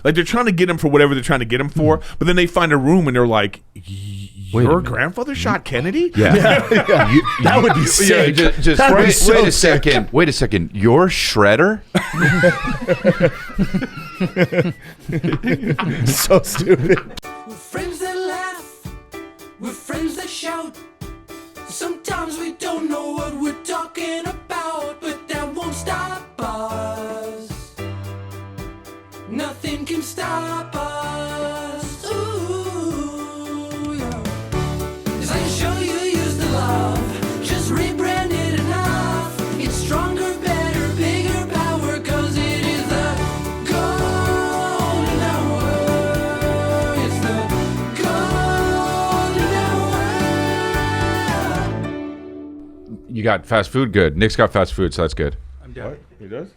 Like they're trying to get him for whatever they're trying to get him for, but then they find a room and they're like, your grandfather shot Kennedy? Yeah. That would be sick. Just wait a second. Wait a second. You're Shredder? So stupid. We're friends that laugh, we're friends that shout. Sometimes we don't know what we're talking about, but that won't stop us. Nothing can stop us. Ooh, yeah. 'Cause I can show you use the love, just rebrand it enough. It's stronger, better, bigger power, 'cause it is the golden hour. It's the golden hour. You got fast food? Good. Nick's got fast food, so that's good. I'm done. What? He does?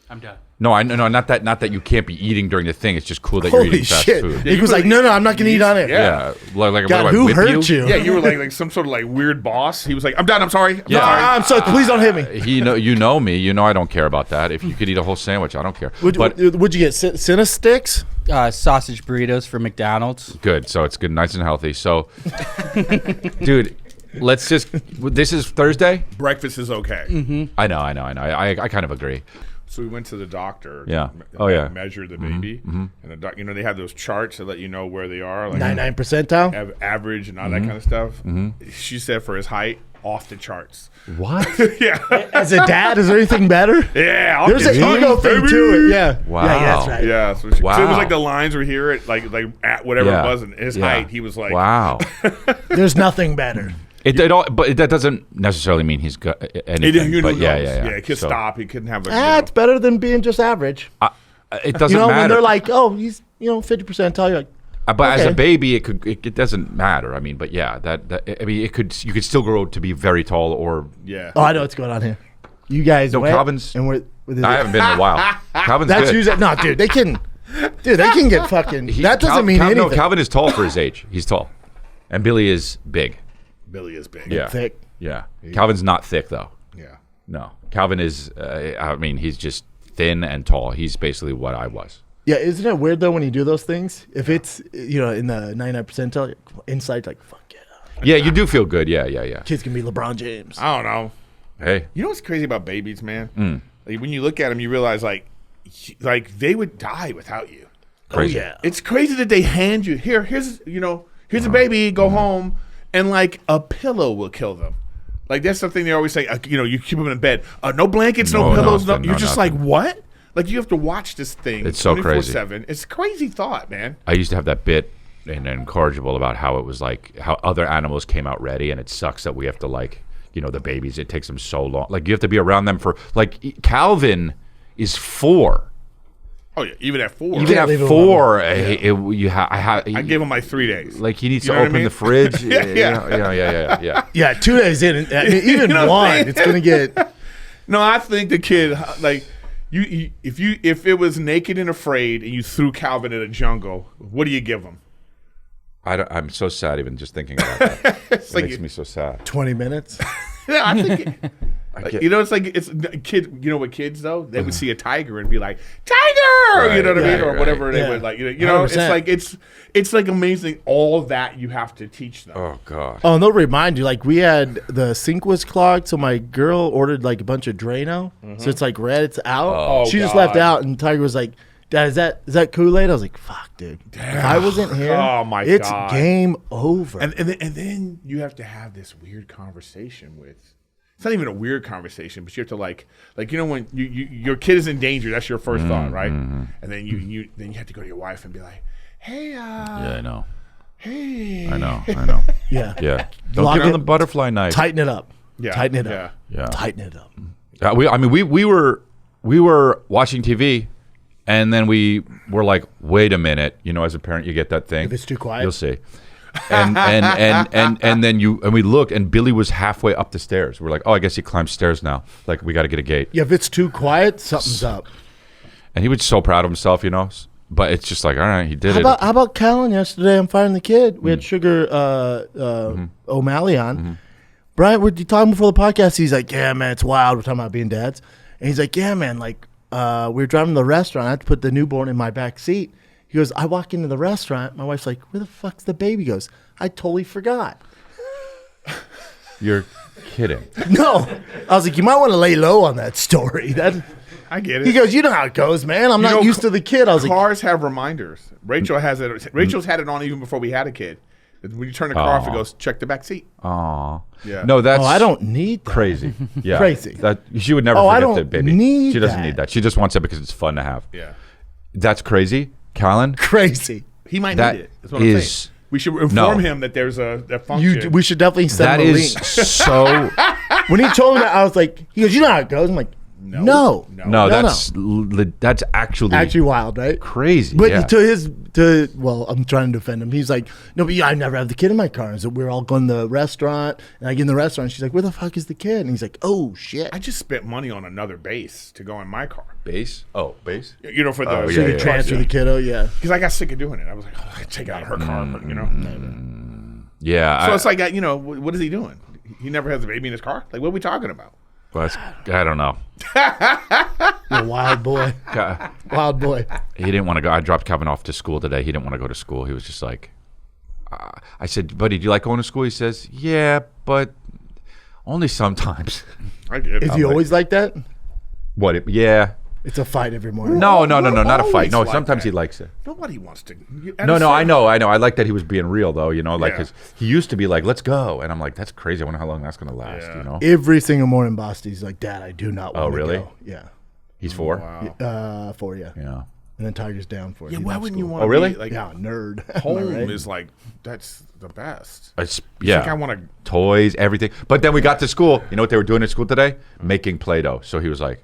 I'm done. No, not that you can't be eating during the thing. It's just cool that you're Holy eating fast shit. food. He was like, no, I'm not going to eat on it. Yeah. Like God, what, who whip hurt you? Yeah, you were like some sort of like weird boss. He was like, I'm done. I'm sorry. Yeah. I'm sorry. Please don't hit me. You know me. You know I don't care about that. If you could eat a whole sandwich, I don't care. Would you get Cinna sticks? Sausage burritos from McDonald's. Good. So it's good, nice and healthy. So, dude, let's just. This is Thursday. Breakfast is okay. I know. I kind of agree. So we went to the doctor. Yeah. To measure the baby, and the they have those charts that let you know where they are, like 99 percentile. average and all that kind of stuff. She said for his height, off the charts. What? Yeah. As a dad, is there anything better? Yeah. There's an ego thing to it. Yeah. Wow. Yeah, that's right. Yeah. So, Wow. so it was like the lines were here at like at whatever Yeah. it was, and his Yeah. height, he was like, Wow. There's nothing better. But that doesn't necessarily mean he's got anything. But yeah. He could stop. He couldn't have. It's better than being just average. It doesn't when matter. they're like, oh, he's 50 percentile. You're like, but as okay. a baby, it doesn't matter. I mean, but yeah, you could still grow to be very tall or. Yeah. oh, I know what's going on here. You guys, No, went, Calvin's- and I haven't been in a while. Calvin's That's good. usually no, dude. They can get fucking. That doesn't mean anything. No, Calvin is tall for his age. He's tall, and Billy is big. Billy is big. Yeah, Thick. Yeah, Calvin's not thick though. Yeah. No, Calvin is. I mean, he's just thin and tall. He's basically what I was. Yeah, isn't it weird though when you do those things? If it's in the 99 percentile, inside like fuck yeah. Yeah, you do feel good. Yeah. Kids can be LeBron James. I don't know. Hey, You know what's crazy about babies, man? Like when you look at them, you realize like they would die without you. crazy. Oh yeah. It's crazy that they hand you here's a baby, go home, and like a pillow will kill them. Like that's something they always say. You keep them in bed. No blankets, no pillows. No, you're just nothing. like what? Like you have to watch this thing. It's so crazy. 24/7. It's a crazy thought, man. I used to have that bit in Incorrigible about how it was like how other animals came out ready, and it sucks that we have to the babies. It takes them so long. Like you have to be around them for Calvin is 4. Oh yeah, even at 4. Even at leave him 4, I gave him like 3 days. like he needs You to know what I open mean? the fridge. Yeah. Yeah, 2 days in, even You know what I'm one, saying? it's gonna get. No, I think the kid like if it was Naked and Afraid and you threw Calvin in a jungle, what do you give him? I'm so sad even just thinking about that. It like makes me so sad. 20 minutes. Yeah, I think. get- It's kid. You know what kids though? They would see a tiger and be like, "Tiger!" Right, you know what I mean, right, or whatever right. they Yeah. would like. It's 100%. like it's like amazing. All that you have to teach them. Oh God. Oh, and they'll remind you. Like we had the sink was clogged, so my girl ordered like a bunch of Drano. So it's like red, it's out. Oh, she just God. left out, and Tiger was like, "Dad, is that Kool-Aid?" I was like, "Fuck, dude. If I wasn't here, Oh, my it's God. game over." And then you have to have this weird conversation with. It's not even a weird conversation, but you have to like when your kid is in danger, that's your first thought, right? And then you have to go to your wife and be like, "Hey, Yeah, I know. hey, I know. yeah. Yeah. Don't Lock give him it. the butterfly knife. Tighten it up. yeah, Tighten it yeah. up. Yeah. Tighten it up. We were watching TV, and then we were like, wait a minute. As a parent, you get that thing. If it's too quiet? You'll see. And then we looked, and Billy was halfway up the stairs. We're like, oh, I guess he climbs stairs now. Like we got to get a gate. Yeah, if it's too quiet, something's up. And he was so proud of himself, But it's just like, all right, he did it. How about Callan yesterday? I'm firing the kid. We had Sugar O'Malley on. Brian, were you talking before the podcast? He's like, yeah, man, it's wild. We're talking about being dads. And he's like, yeah, man, like we were driving to the restaurant. I had to put the newborn in my back seat. He goes, I walk into the restaurant. My wife's like, where the fuck's the baby? He goes, I totally forgot. You're kidding. No. I was like, you might want to lay low on that story. I get it. He goes, you know how it goes, man. I'm not used to the kid. I was like, cars have reminders. Rachel's had it on even before we had a kid. When you turn the car off, it goes, check the back seat. Aw. Yeah. No, that's I don't need that. crazy. Yeah. Crazy. That she would never I forget don't the baby. need She doesn't that. need that. She just wants it because it's fun to have. Yeah. That's crazy. Callan, Crazy. He might That need it. That's what I'm is- saying. We should inform him that there's a function. We should definitely send that him a is link. so When he told me that, I was like, he goes, you know how it goes? I'm like, no. no, that's actually wild, right? crazy. But yeah. well, I'm trying to defend him. He's like, no, but I never have the kid in my car. And so we're all going to the restaurant, and I get in the restaurant. She's like, where the fuck is the kid? And he's like, oh shit. I just spent money on another base to go in my car. Base? Oh, base? You know, for the Oh, So yeah, you yeah, transfer the kiddo, yeah. because I got sick of doing it. I was like, oh, I could take it out of her car, but, you know. Yeah. So it's like, you know, what is he doing? He never has a baby in his car. Like, what are we talking about? I don't know. You're a wild boy. God, Wild boy. he didn't want to go. I dropped Kevin off to school today. He didn't want to go to school. He was just like, I said, buddy, do you like going to school? He says, yeah, but only sometimes. I get it. Is he always like that? What? Yeah. It's a fight every morning. No, not a fight. always No, like sometimes that. he likes it. Nobody wants to. No, I know. I like that he was being real, though, you know, like, Yeah. because he used to be like, let's go. And I'm like, that's crazy. I wonder how long that's going to last, Yeah. you know? Every single morning, Basti's like, Dad, I do not want to really? go. Yeah. He's 4? Wow. 4, yeah. Yeah. And then Tiger's down for it. Yeah, He why loves wouldn't you school. want to Oh, really? be, like, Yeah, nerd. Am I home right? is like, that's the best. It's, It's yeah. like I want to. Toys, everything. But then we got to school. You know what they were doing at school today? Making Play-Doh. So he was like,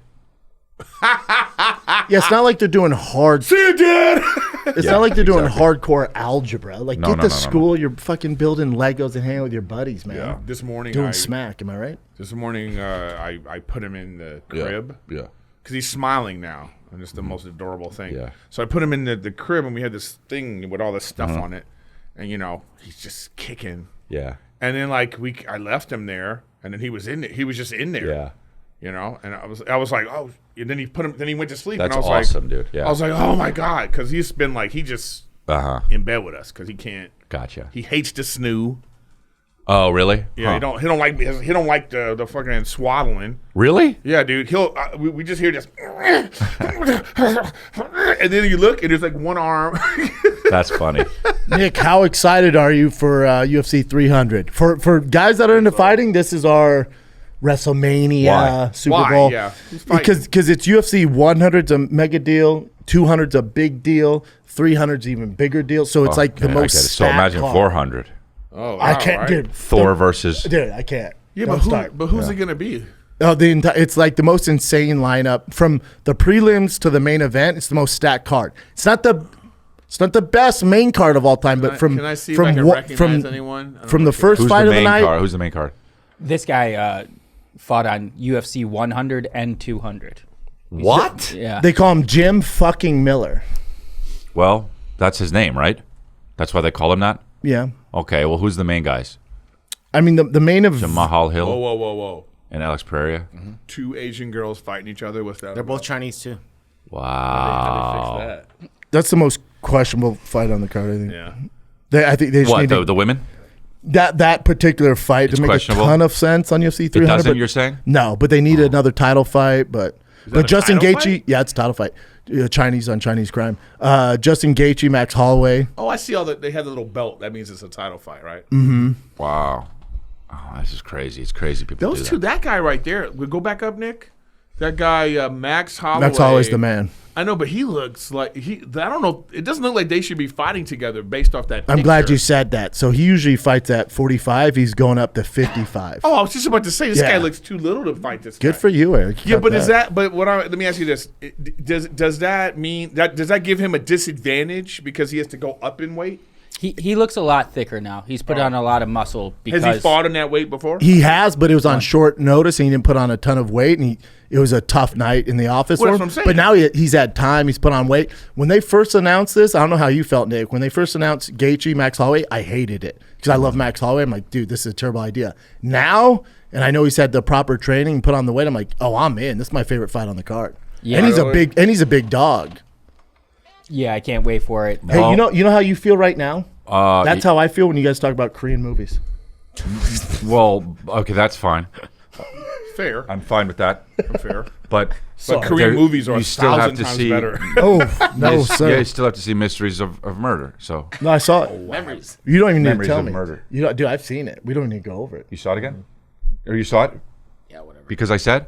Yeah, it's not like they're doing hard. See you, Dad! It's Yeah, not like they're doing exactly. hardcore algebra. Like, No, get no, to no, no, school, you're fucking building Legos and hanging with your buddies, man. Yeah. This morning, Doing smack, am I right? This morning, I put him in the crib. Yeah. Because he's smiling now, and it's the most adorable thing. Yeah. So I put him in the crib, and we had this thing with all this stuff on it, and you know he's just kicking. Yeah. And then like I left him there, and then he was in it. He was just in there. Yeah. You know, and I was like, oh. And then he put him. Then he went to sleep. That's and I was awesome, like, dude. Yeah. I was like, oh my god, because he's been like he just Uh-huh. in bed with us because he can't. Gotcha. He hates to snoo. Oh, really? Yeah, he don't like the fucking swaddling. Really? Yeah, dude. We just hear this, and then you look, and there's like one arm. That's funny. Nick, how excited are you for UFC 300? For guys that are into fighting, this is our WrestleMania Why? Super Why? Bowl. Yeah. Who's fighting? Because it's UFC 100's a mega deal, 200's a big deal, 300's even bigger deal. So it's like the Okay, I most. get it. So stacked imagine card. 400. Oh, I wow, can't, right? dude. Thor versus. Dude, I can't. Yeah, Don't start. but who's it gonna be? Oh, it's like the most insane lineup from the prelims to the main event. It's the most stacked card. It's not the best main card of all time, but from Can I see from if I can what- recognize from anyone? I don't from know the if first Who's fight the of the main night. card? Who's the main card? This guy fought on UFC 100 and 200. What? Yeah. They call him Jim fucking Miller. Well, that's his name, right? That's why they call him that? Yeah, Okay, well, who's the main guys? I mean the main event. Mahal Hill Whoa! and Alex Pereira? Two Asian girls fighting each other with that. They're both Chinese too. Wow. How they fix that? That's the most questionable fight on the card. I think. Yeah. I think they just What, need the women? that particular fight It's to make questionable? a ton of sense on UFC 300. It doesn't, but- you're saying? No, but they need another title fight. But that a Justin title Gaethje, fight? yeah, it's a title fight. Chinese on Chinese crime. Justin Gaethje, Max Holloway. Oh, I see all that. They have the little belt. That means it's a title fight, right? Wow. Oh, this is crazy. It's crazy people Those do two. that. That guy right there. We go back up, Nick. That guy, Max Holloway. Max Holloway's the man. I know, but he looks like I don't know. It doesn't look like they should be fighting together based off that. I'm glad picture. you said that. So he usually fights at 45. He's going up to 55. Oh, I was just about to say this Yeah. guy looks too little to fight this. Good guy. for you, Eric. You Yeah, got but is that? But let me ask you this: does that mean that does that give him a disadvantage because he has to go up in weight? He looks a lot thicker now. He's put on a lot of muscle because Has he fought in that weight before? He has, but it was on short notice, and he didn't put on a ton of weight, and it was a tough night in the office. Well, for that's him. what I'm saying. But now he's had time. He's put on weight. When they first announced this, I don't know how you felt, Nick. When they first announced Gaethje, Max Holloway, I hated it because I love Max Holloway. I'm like, dude, this is a terrible idea. Now, and I know he's had the proper training and put on the weight. I'm like, oh, I'm in. This is my favorite fight on the card. Yeah. and he's Really? a big dog. Yeah, I can't wait for it. Hey, you know how you feel right now? That's y- how I feel when you guys talk about Korean movies. Well, okay, that's fine. Fair. I'm fine with that. Fair. But Korean movies are you a still have thousand to times see. better. Oh no, Yeah, sir. you still have to see Mysteries of Murder. So No, I saw it. Memories. You don't even need to Memories tell of me. Murder. You know, dude, I've seen it. We don't need to go over it. you saw it again, or you saw it Yeah, whatever. because I said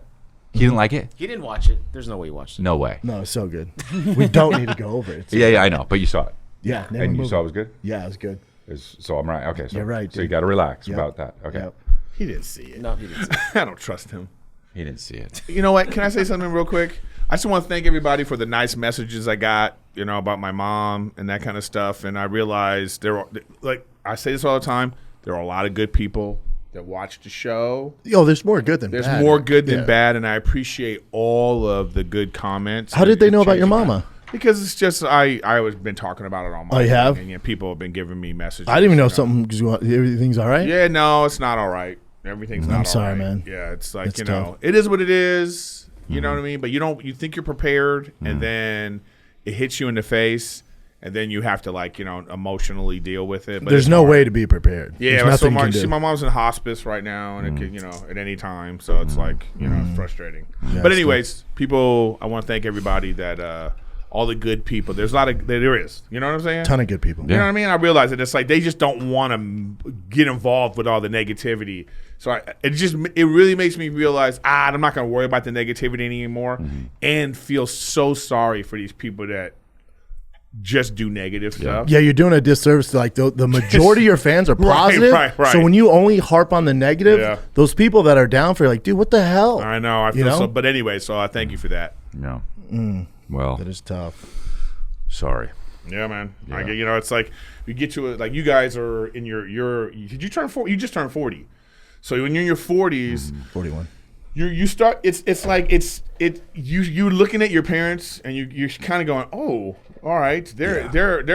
he didn't like it. He didn't watch it. There's no way he watched it. No way. No, it's so good. We don't need to go over it. It's Yeah, I know, but you saw it, yeah. name a and you movie. saw it was good. Yeah, it was good. So I'm right. Okay, so You're right, So you dude. got to relax Yep. about that. Okay, Yep. He didn't see it. No, he didn't. See it. I don't trust him. he didn't see it. You know what? Can I say something real quick? I just want to thank everybody for the nice messages I got, about my mom and that kind of stuff. And I realized like I say this all the time, there are a lot of good people that watch the show. Yo, there's more good than There's bad. more good than Yeah. bad, and I appreciate all of the good comments. How did they It know about your changed my- mama? Because it's just I was been talking about it all morning. Oh, you have? And people have been giving me messages. I didn't even know everything's all right. Yeah, no, it's not all right. Everything's not all right. I'm sorry, man. Yeah, it's like, It's tough. it is what it is. You know what I mean? But you think you're prepared, and then it hits you in the face, and then you have to emotionally deal with it. But There's it's no hard. way to be prepared. Yeah, There's but nothing you can do. my mom's in hospice right now, and it could, at any time. So it's like, it's frustrating. Yeah, But it's anyways, people, I want to thank everybody that all the good people. There's a lot of there is. You know what I'm saying? Ton of good people. You know what I mean? I realize that it's like they just don't want to get involved with all the negativity. So it really makes me realize I'm not going to worry about the negativity anymore, and feel so sorry for these people that just do negative stuff. Yeah, you're doing a disservice to the majority of your fans are positive. Right. So when you only harp on the negative, Yeah. those people that are down for dude, what the hell? I know. I feel know? so. But anyway, so I thank you for that. No. Well, That is tough. sorry. Yeah, man. Yeah. I get, it's like we get to it. Like you guys are in did you turn 40? You just turned 40. So when you're in your 40s, 41. you start. It's like you looking at your parents and you're kind of going, oh, all right, they're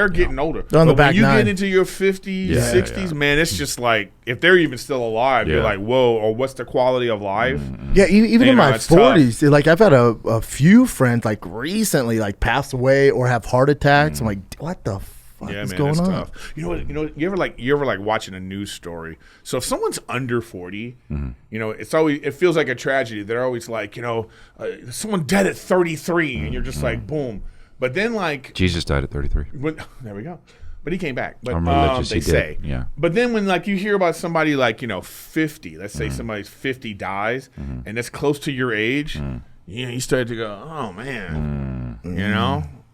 getting older. They're on the But back when you nine. get into your 50s, Yeah, 60s, man, it's just like if they're even still alive, you're Yeah. like, whoa, or what's the quality of life? Yeah, even You in know, my it's tough. 40s, like I've had a few friends like recently pass away or have heart attacks. I'm like, what the fuck Yeah, is man, going it's on? tough. You know what? You ever like watching a news story? So if someone's under 40, it feels like a tragedy. They're always like, someone dead at 33, and you're just like, boom. But then Jesus died at 33. there we go. But he came back. But I'm religious, they he did, say, yeah. But then when you hear about somebody 50, let's say somebody's 50 dies, and it's close to your age, you start to go, oh man,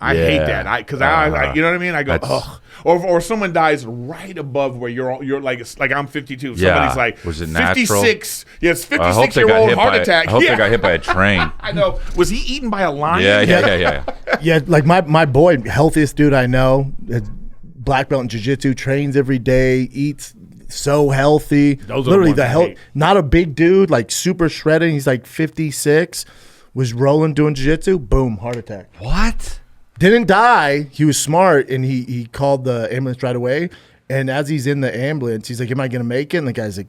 I hate Yeah. that. Because I you know what I mean? I go, That's- ugh. Or someone dies right above where you're like, it's like I'm 52. Yeah. Somebody's like, Was it natural? 56. Yes, I hope they got 56-year-old hit heart by. attack. I hope yeah. they got hit by a train. I know. Was he eaten by a lion? Yeah. Yeah, like my boy, healthiest dude I know, black belt in jiu-jitsu, trains every day, eats so healthy. Those are the Literally ones I hate. not a big dude, like super shredded. He's like 56, was rolling doing jiu-jitsu, boom, heart attack. What? Didn't die. He was smart, and he called the ambulance right away. And as he's in the ambulance, he's like, "Am I gonna make it?" And the guy's like,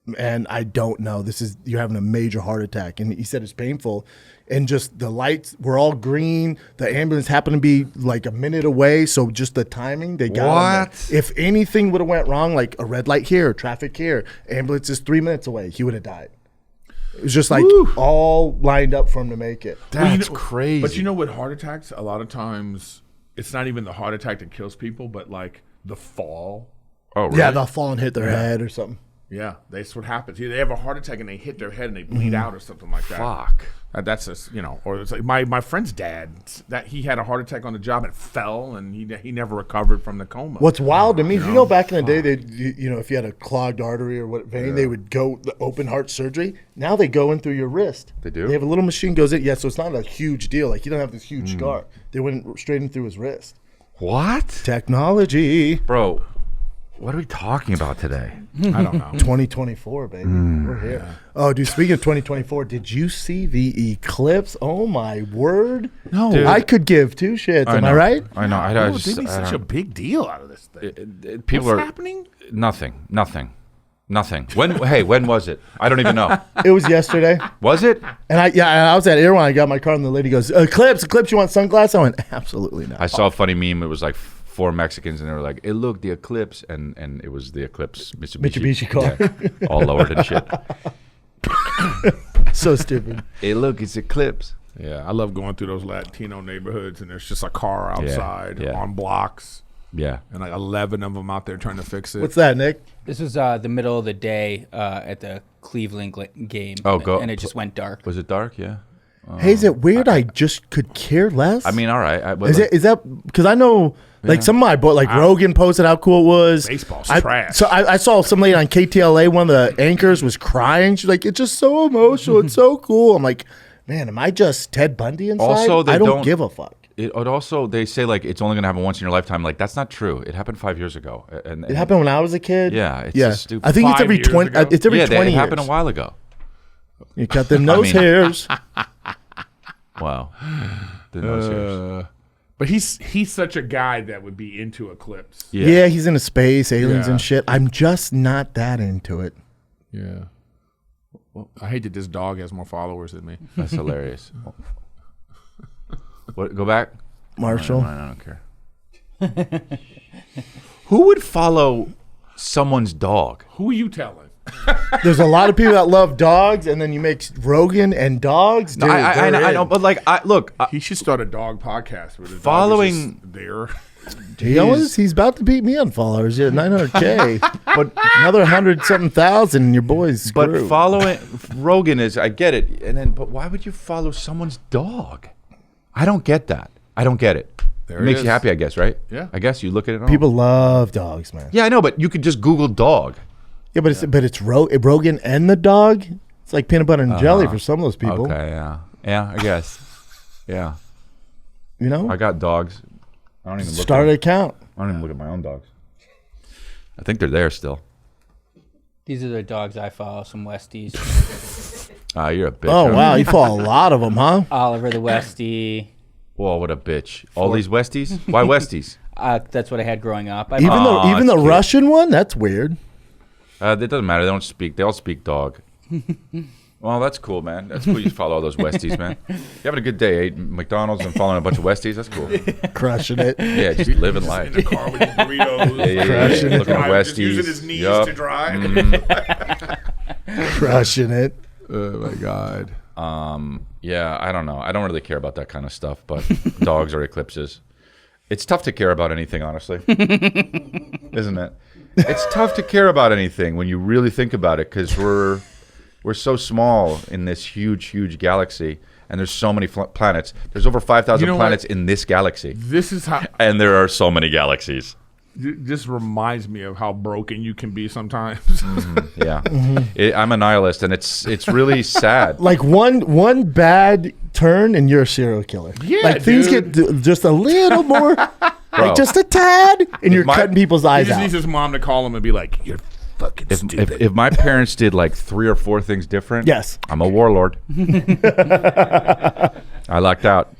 "Man, I don't know. You're having a major heart attack." And he said it's painful, and just the lights were all green. The ambulance happened to be like a minute away, so just the timing they got. him What? there. If anything would have went wrong, like a red light here, traffic here, ambulance is 3 minutes away, he would have died. It was just like all lined up for him to make it. That's crazy. But you know what? Heart attacks, a lot of times, it's not even the heart attack that kills people, but the fall. Oh, really? Yeah, they'll fall and hit their head or something. Yeah, that's what happens. They have a heart attack and they hit their head and they bleed out or something like that. Fuck. That's just, or it's like my friend's dad, that he had a heart attack on the job and fell and he never recovered from the coma. What's wild to me is, back in the day, if you had a clogged artery or what vein, they would go the open heart surgery. Now they go in through your wrist. They do? They have a little machine goes in. Yeah, so it's not a huge deal. Like, you don't have this huge scar. They went straight in through his wrist. What? Technology. Bro, what are we talking about today? I don't know. 2024, baby. We're here. Yeah. Oh, dude, speaking of 2024, did you see the eclipse? Oh, my word. No. Dude. I could give two shits. Am I right? I know. I They just, made I such a don't- big deal out of this thing. people What's are happening? nothing. Nothing. When was it? I don't even know. It was yesterday. Was it? And I was at Airline. I got my car, and the lady goes, Eclipse, you want sunglasses? I went, absolutely not. I saw a funny meme. It was like 4 Mexicans, and they were like, "Hey, look, the Eclipse," and it was the Eclipse Mitsubishi car. Yeah, all lowered and shit. So stupid. Hey, look, it's Eclipse. Yeah, I love going through those Latino neighborhoods, and there's just a car outside yeah. on blocks, Yeah. and like 11 of them out there trying to fix it. What's that, Nick? This was the middle of the day at the Cleveland game. Oh, go- and it just went dark. Was it dark? Yeah. Hey, is it weird? I just could care less. I mean, all right. Is that because I know like some of my boys, like Rogan posted how cool it was. Baseball's I, trash. So I saw some lady on KTLA, one of the anchors was crying. She's like, "It's just so emotional. It's so cool." I'm like, man, am I just Ted Bundy inside? Also, they I don't don't- give a fuck. It also, they say like it's only gonna happen once in your lifetime. Like that's not true. It happened 5 years ago. And It happened when I was a kid. Yeah, it's just stupid. I think it's 5 every years 20. ago? It's every yeah, 20 it years. happened a while ago. You got the nose mean- hairs. Wow. The nose hairs. But he's such a guy that would be into Eclipse. Yeah. He's into space, aliens, Yeah. and shit. I'm just not that into it. Yeah. Well, I hate that this dog has more followers than me. That's hilarious. What? Go back. Marshall. I don't care. Who would follow someone's dog? Who are you telling? There's a lot of people that love dogs, and then you make Rogan and dogs. Dude, I they're know, in. but like, look, He should start a dog podcast where the Following- dog is just there. He's about to beat me on followers. Yeah, 900K. But another 100-something thousand, and your boy's screwed. but following Rogan is, I get it, and then, but why would you follow someone's dog? I don't get that. I don't get it. There It it makes is. you happy, I guess, right? Yeah. I guess you look at it. All. People love dogs, man. Yeah, I know, but you could just Google dog. Yeah, but it's Rogan and the dog. It's like peanut butter and jelly for some of those people. Okay, yeah, I guess. Yeah, You know, I got dogs. I don't even look. start at an them. account. I don't even look at my own dogs. I think they're there still. These are the dogs I follow, some Westies. You're a bitch. Oh huh? wow, you follow a lot of them, huh? Oliver the Westie. Whoa, what a bitch. All these Westies? Why Westies? That's what I had growing up. Even that's the cute. Russian one, that's weird. It doesn't matter. They don't speak. They all speak dog. Well, that's cool, man. That's cool. You follow all those Westies, man. You having a good day? Ate McDonald's and following a bunch of Westies. That's cool. Crushing it. Yeah, just living life. In the car with his burritos. Yeah. Crushing it. Looking at Driving, Westies. just using his knees Yup. to drive. Crushing it. Oh my God. Yeah, I don't know. I don't really care about that kind of stuff, but dogs or eclipses. It's tough to care about anything, honestly. Isn't it? It's tough to care about anything when you really think about it, because we're so small in this huge galaxy, and there's so many planets. There's over 5,000 You know planets what? in this galaxy, This is how. and there are so many galaxies. This reminds me of how broken you can be sometimes. Yeah, I'm a nihilist, and it's really sad. Like one bad turn and you're a serial killer. Yeah, like things dude. get just a little more, Bro. like just a tad, and you're my- cutting people's He eyes just out. needs his mom to call him and be like, "You're fucking stupid." If my parents did like 3 or 4 things different, Yes. I'm a warlord. I lucked out.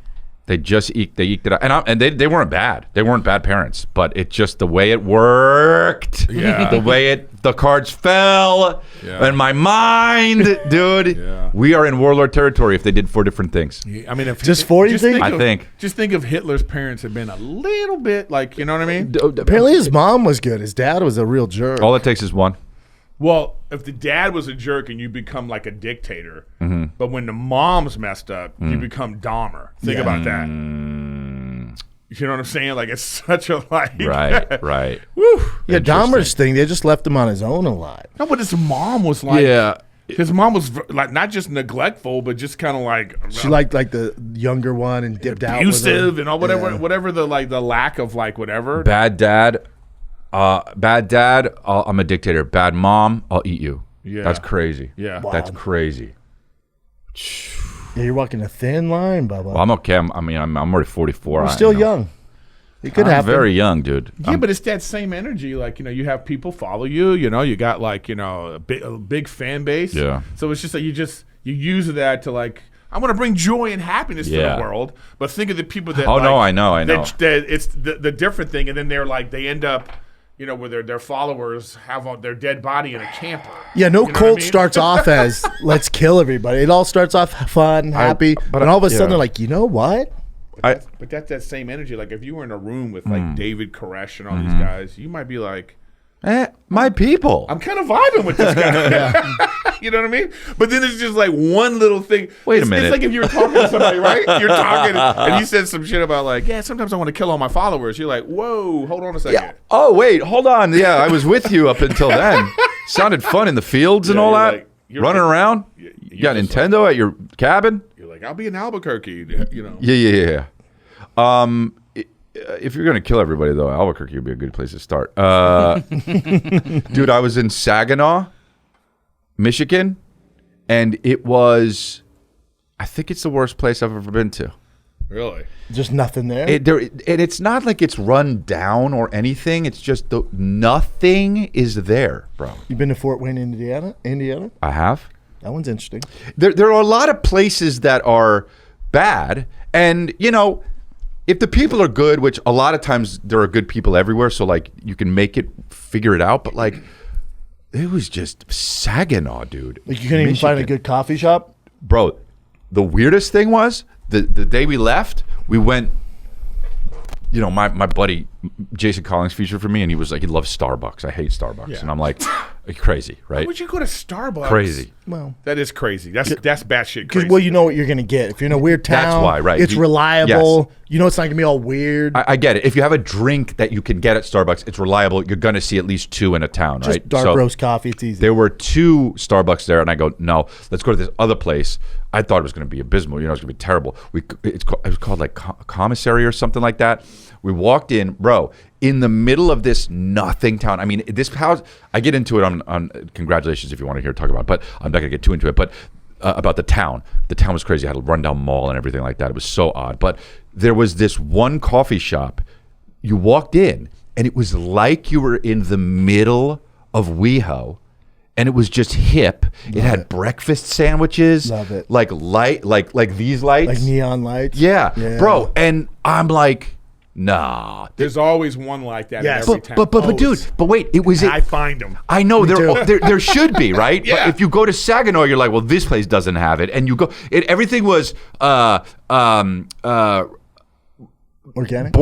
They eked it out, and they weren't bad. They weren't bad parents, but it just the way it worked. Yeah. The way the cards fell Yeah. in my mind, dude. Yeah. We are in warlord territory if they did 4 different things. I mean, if Just 4, you think? I think. Just think if Hitler's parents had been a little bit like, you know what I mean? Apparently, his mom was good. His dad was a real jerk. All it takes is one. Well, if the dad was a jerk and you become like a dictator, but when the mom's messed up, you become Dahmer. Think about that. You know what I'm saying? Like, it's such a like. Right. Woo. Yeah, Dahmer's thing, they just left him on his own a lot. No, but his mom was like. Yeah. His mom was like not just neglectful, but just kind of like She liked like the younger one and dipped out with abusive her. and all whatever, Yeah. whatever the lack of like whatever. Bad dad. I'm a dictator. Bad mom, I'll eat you. Yeah. That's crazy. Yeah. Wow. That's crazy. Yeah, you're walking a thin line, Bubba. Well, I'm okay. I'm already 44. You're still young. It could I'm happen. very young, dude. Yeah, but it's that same energy. Like, you have people follow you. You got like, a big fan base. Yeah. So it's just like you use that to like, I want to bring joy and happiness to Yeah. the world. But think of the people that. Oh, like, no, I know. That it's the different thing, and then they're like they end up, you know, where their followers have their dead body in a camper. Yeah, no You know cult what I mean? starts off as let's kill everybody. It all starts off fun, happy, but and all of a sudden yeah. they're like, you know what? But that's that same energy. Like if you were in a room with like David Koresh and all Mm-hmm. these guys, you might be like, my people. I'm kind of vibing with this guy. You know what I mean? But then it's just like one little thing. Wait a minute. It's like if you were talking to somebody, right? You're talking and he said some shit about like, yeah, sometimes I want to kill all my followers. You're like, whoa, hold on a second. Yeah. Oh wait, hold on. Yeah, I was with you up until then. Sounded fun in the fields and Yeah, all you're that. like- you're Running like- around. you're You got just Nintendo at your cabin. You're like, I'll be in Albuquerque, you know. Yeah. If you're gonna kill everybody though, Albuquerque would be a good place to start. Dude, I was in Saginaw, Michigan, and it was, I think it's the worst place I've ever been to. Really? Just nothing there. And it's not like it's run down or anything. It's just nothing is there, bro. You've been to Fort Wayne, Indiana? I have. That one's interesting. There are a lot of places that are bad, and you know, if the people are good, which a lot of times there are good people everywhere, so like you can figure it out. But like, it was just Saginaw, dude. Like you couldn't even find a Michigan. good coffee shop? Bro, the weirdest thing was the day we left, we went, you know, my buddy Jason Collins featured for me, and he was like, he loves Starbucks. I hate Starbucks. Yeah. And I'm like, crazy, right? Why would you go to Starbucks? Crazy. Well, That is crazy. That's batshit because crazy. well, you know what you're gonna get. If you're in a weird town, That's why, right. It's reliable. Yes. You know it's not gonna be all weird. I get it. If you have a drink that you can get at Starbucks, it's reliable. You're going to see at least two in a town, Just right? dark So roast coffee. It's easy. there were two Starbucks there, and I go, no, let's go to this other place. I thought it was going to be abysmal. You know, it was going to be terrible. It was called like Commissary or something like that. We walked in, bro, in the middle of this nothing town. I mean, this house, I get into it on congratulations if you want to hear talk about it, but I'm not going to get too into it. But about the town. The town was crazy. It had a rundown mall and everything like that. It was so odd. But there was this one coffee shop. You walked in, and it was like you were in the middle of WeHo, and it was just hip. It had breakfast sandwiches. Love it. Like these lights. like neon lights. Yeah, Yeah. bro. And I'm like, nah. There's always one like that Yes. in every town. But dude, but wait, it was I find them. I know too. there should be, right? Yeah. But if you go to Saginaw, you're like, well, this place doesn't have it, and you go, everything was Organic.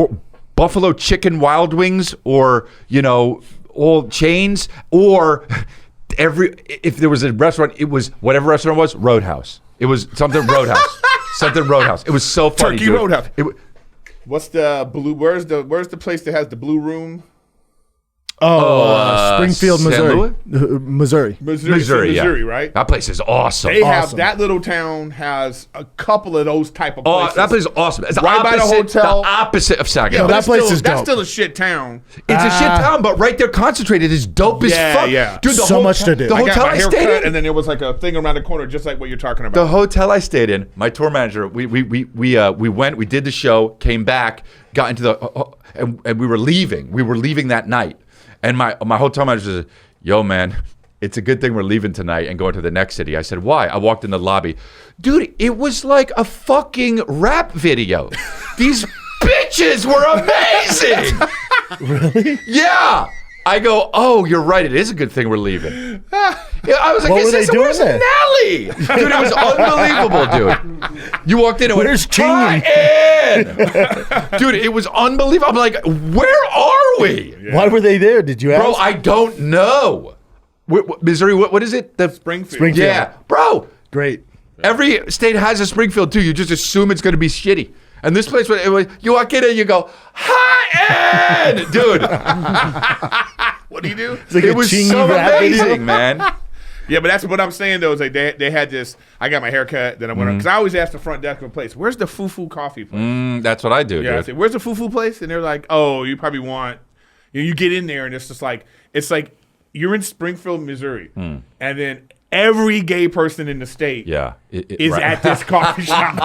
Buffalo Chicken Wild Wings, or you know, all chains, or if there was a restaurant, it was whatever restaurant it was, Roadhouse. It was something Roadhouse, something Roadhouse. It was so funny. Turkey dude. Roadhouse. It, What's the blue? Where's the place that has the blue room? Springfield, St. Missouri. Louis? Missouri, yeah. right? That place is awesome. They have Awesome. that little town has a couple of those type of Oh, places. that place is awesome. It's Right by the hotel. The opposite of Saginaw. Yeah, that that's place still, is that's dope. still a shit town. It's a shit town, but right there concentrated is dope as Yeah, fuck. yeah. Dude, the So whole- much to do. The I I got hotel my I hair stayed cut, in, and then there was like a thing around the corner, just like what you're talking about. the hotel I stayed in, my tour manager, we went, we did the show, came back, got into the, and we were leaving. We were leaving that night, and my hotel manager said, "Yo, man, it's a good thing we're leaving tonight and going to the next city." I said, "Why?" I walked in the lobby, dude. It was like a fucking rap video. These bitches were amazing. Really? Yeah. I go, oh, you're right. It is a good thing we're leaving. Yeah, I was like, What were they doing where's there? Nelly? Dude, it was unbelievable, dude. You walked in and went, Where's "Hi, Ed." Dude, it was unbelievable. I'm like, where are we? Why were they there? Did you ask? Bro, I don't know. Missouri, what is it? The Springfield. Yeah. Bro, Great. every state has a Springfield, too. You just assume it's going to be shitty. And this place, you walk in and you go, "Hi, Ed." Dude, What do you do? It's like it a was Chingy so rap video. amazing, man. Yeah, but that's what I'm saying though. Is like they had this. I got my hair cut. Then I went because I always ask the front desk of a place, "Where's the fufu coffee place?" That's what I do, Yeah, I dude. say, "Where's the fufu place?" And they're like, "Oh, you probably want." You get in there and it's just like you're in Springfield, Missouri, and then every gay person in the state Yeah. is Right. at this coffee shop.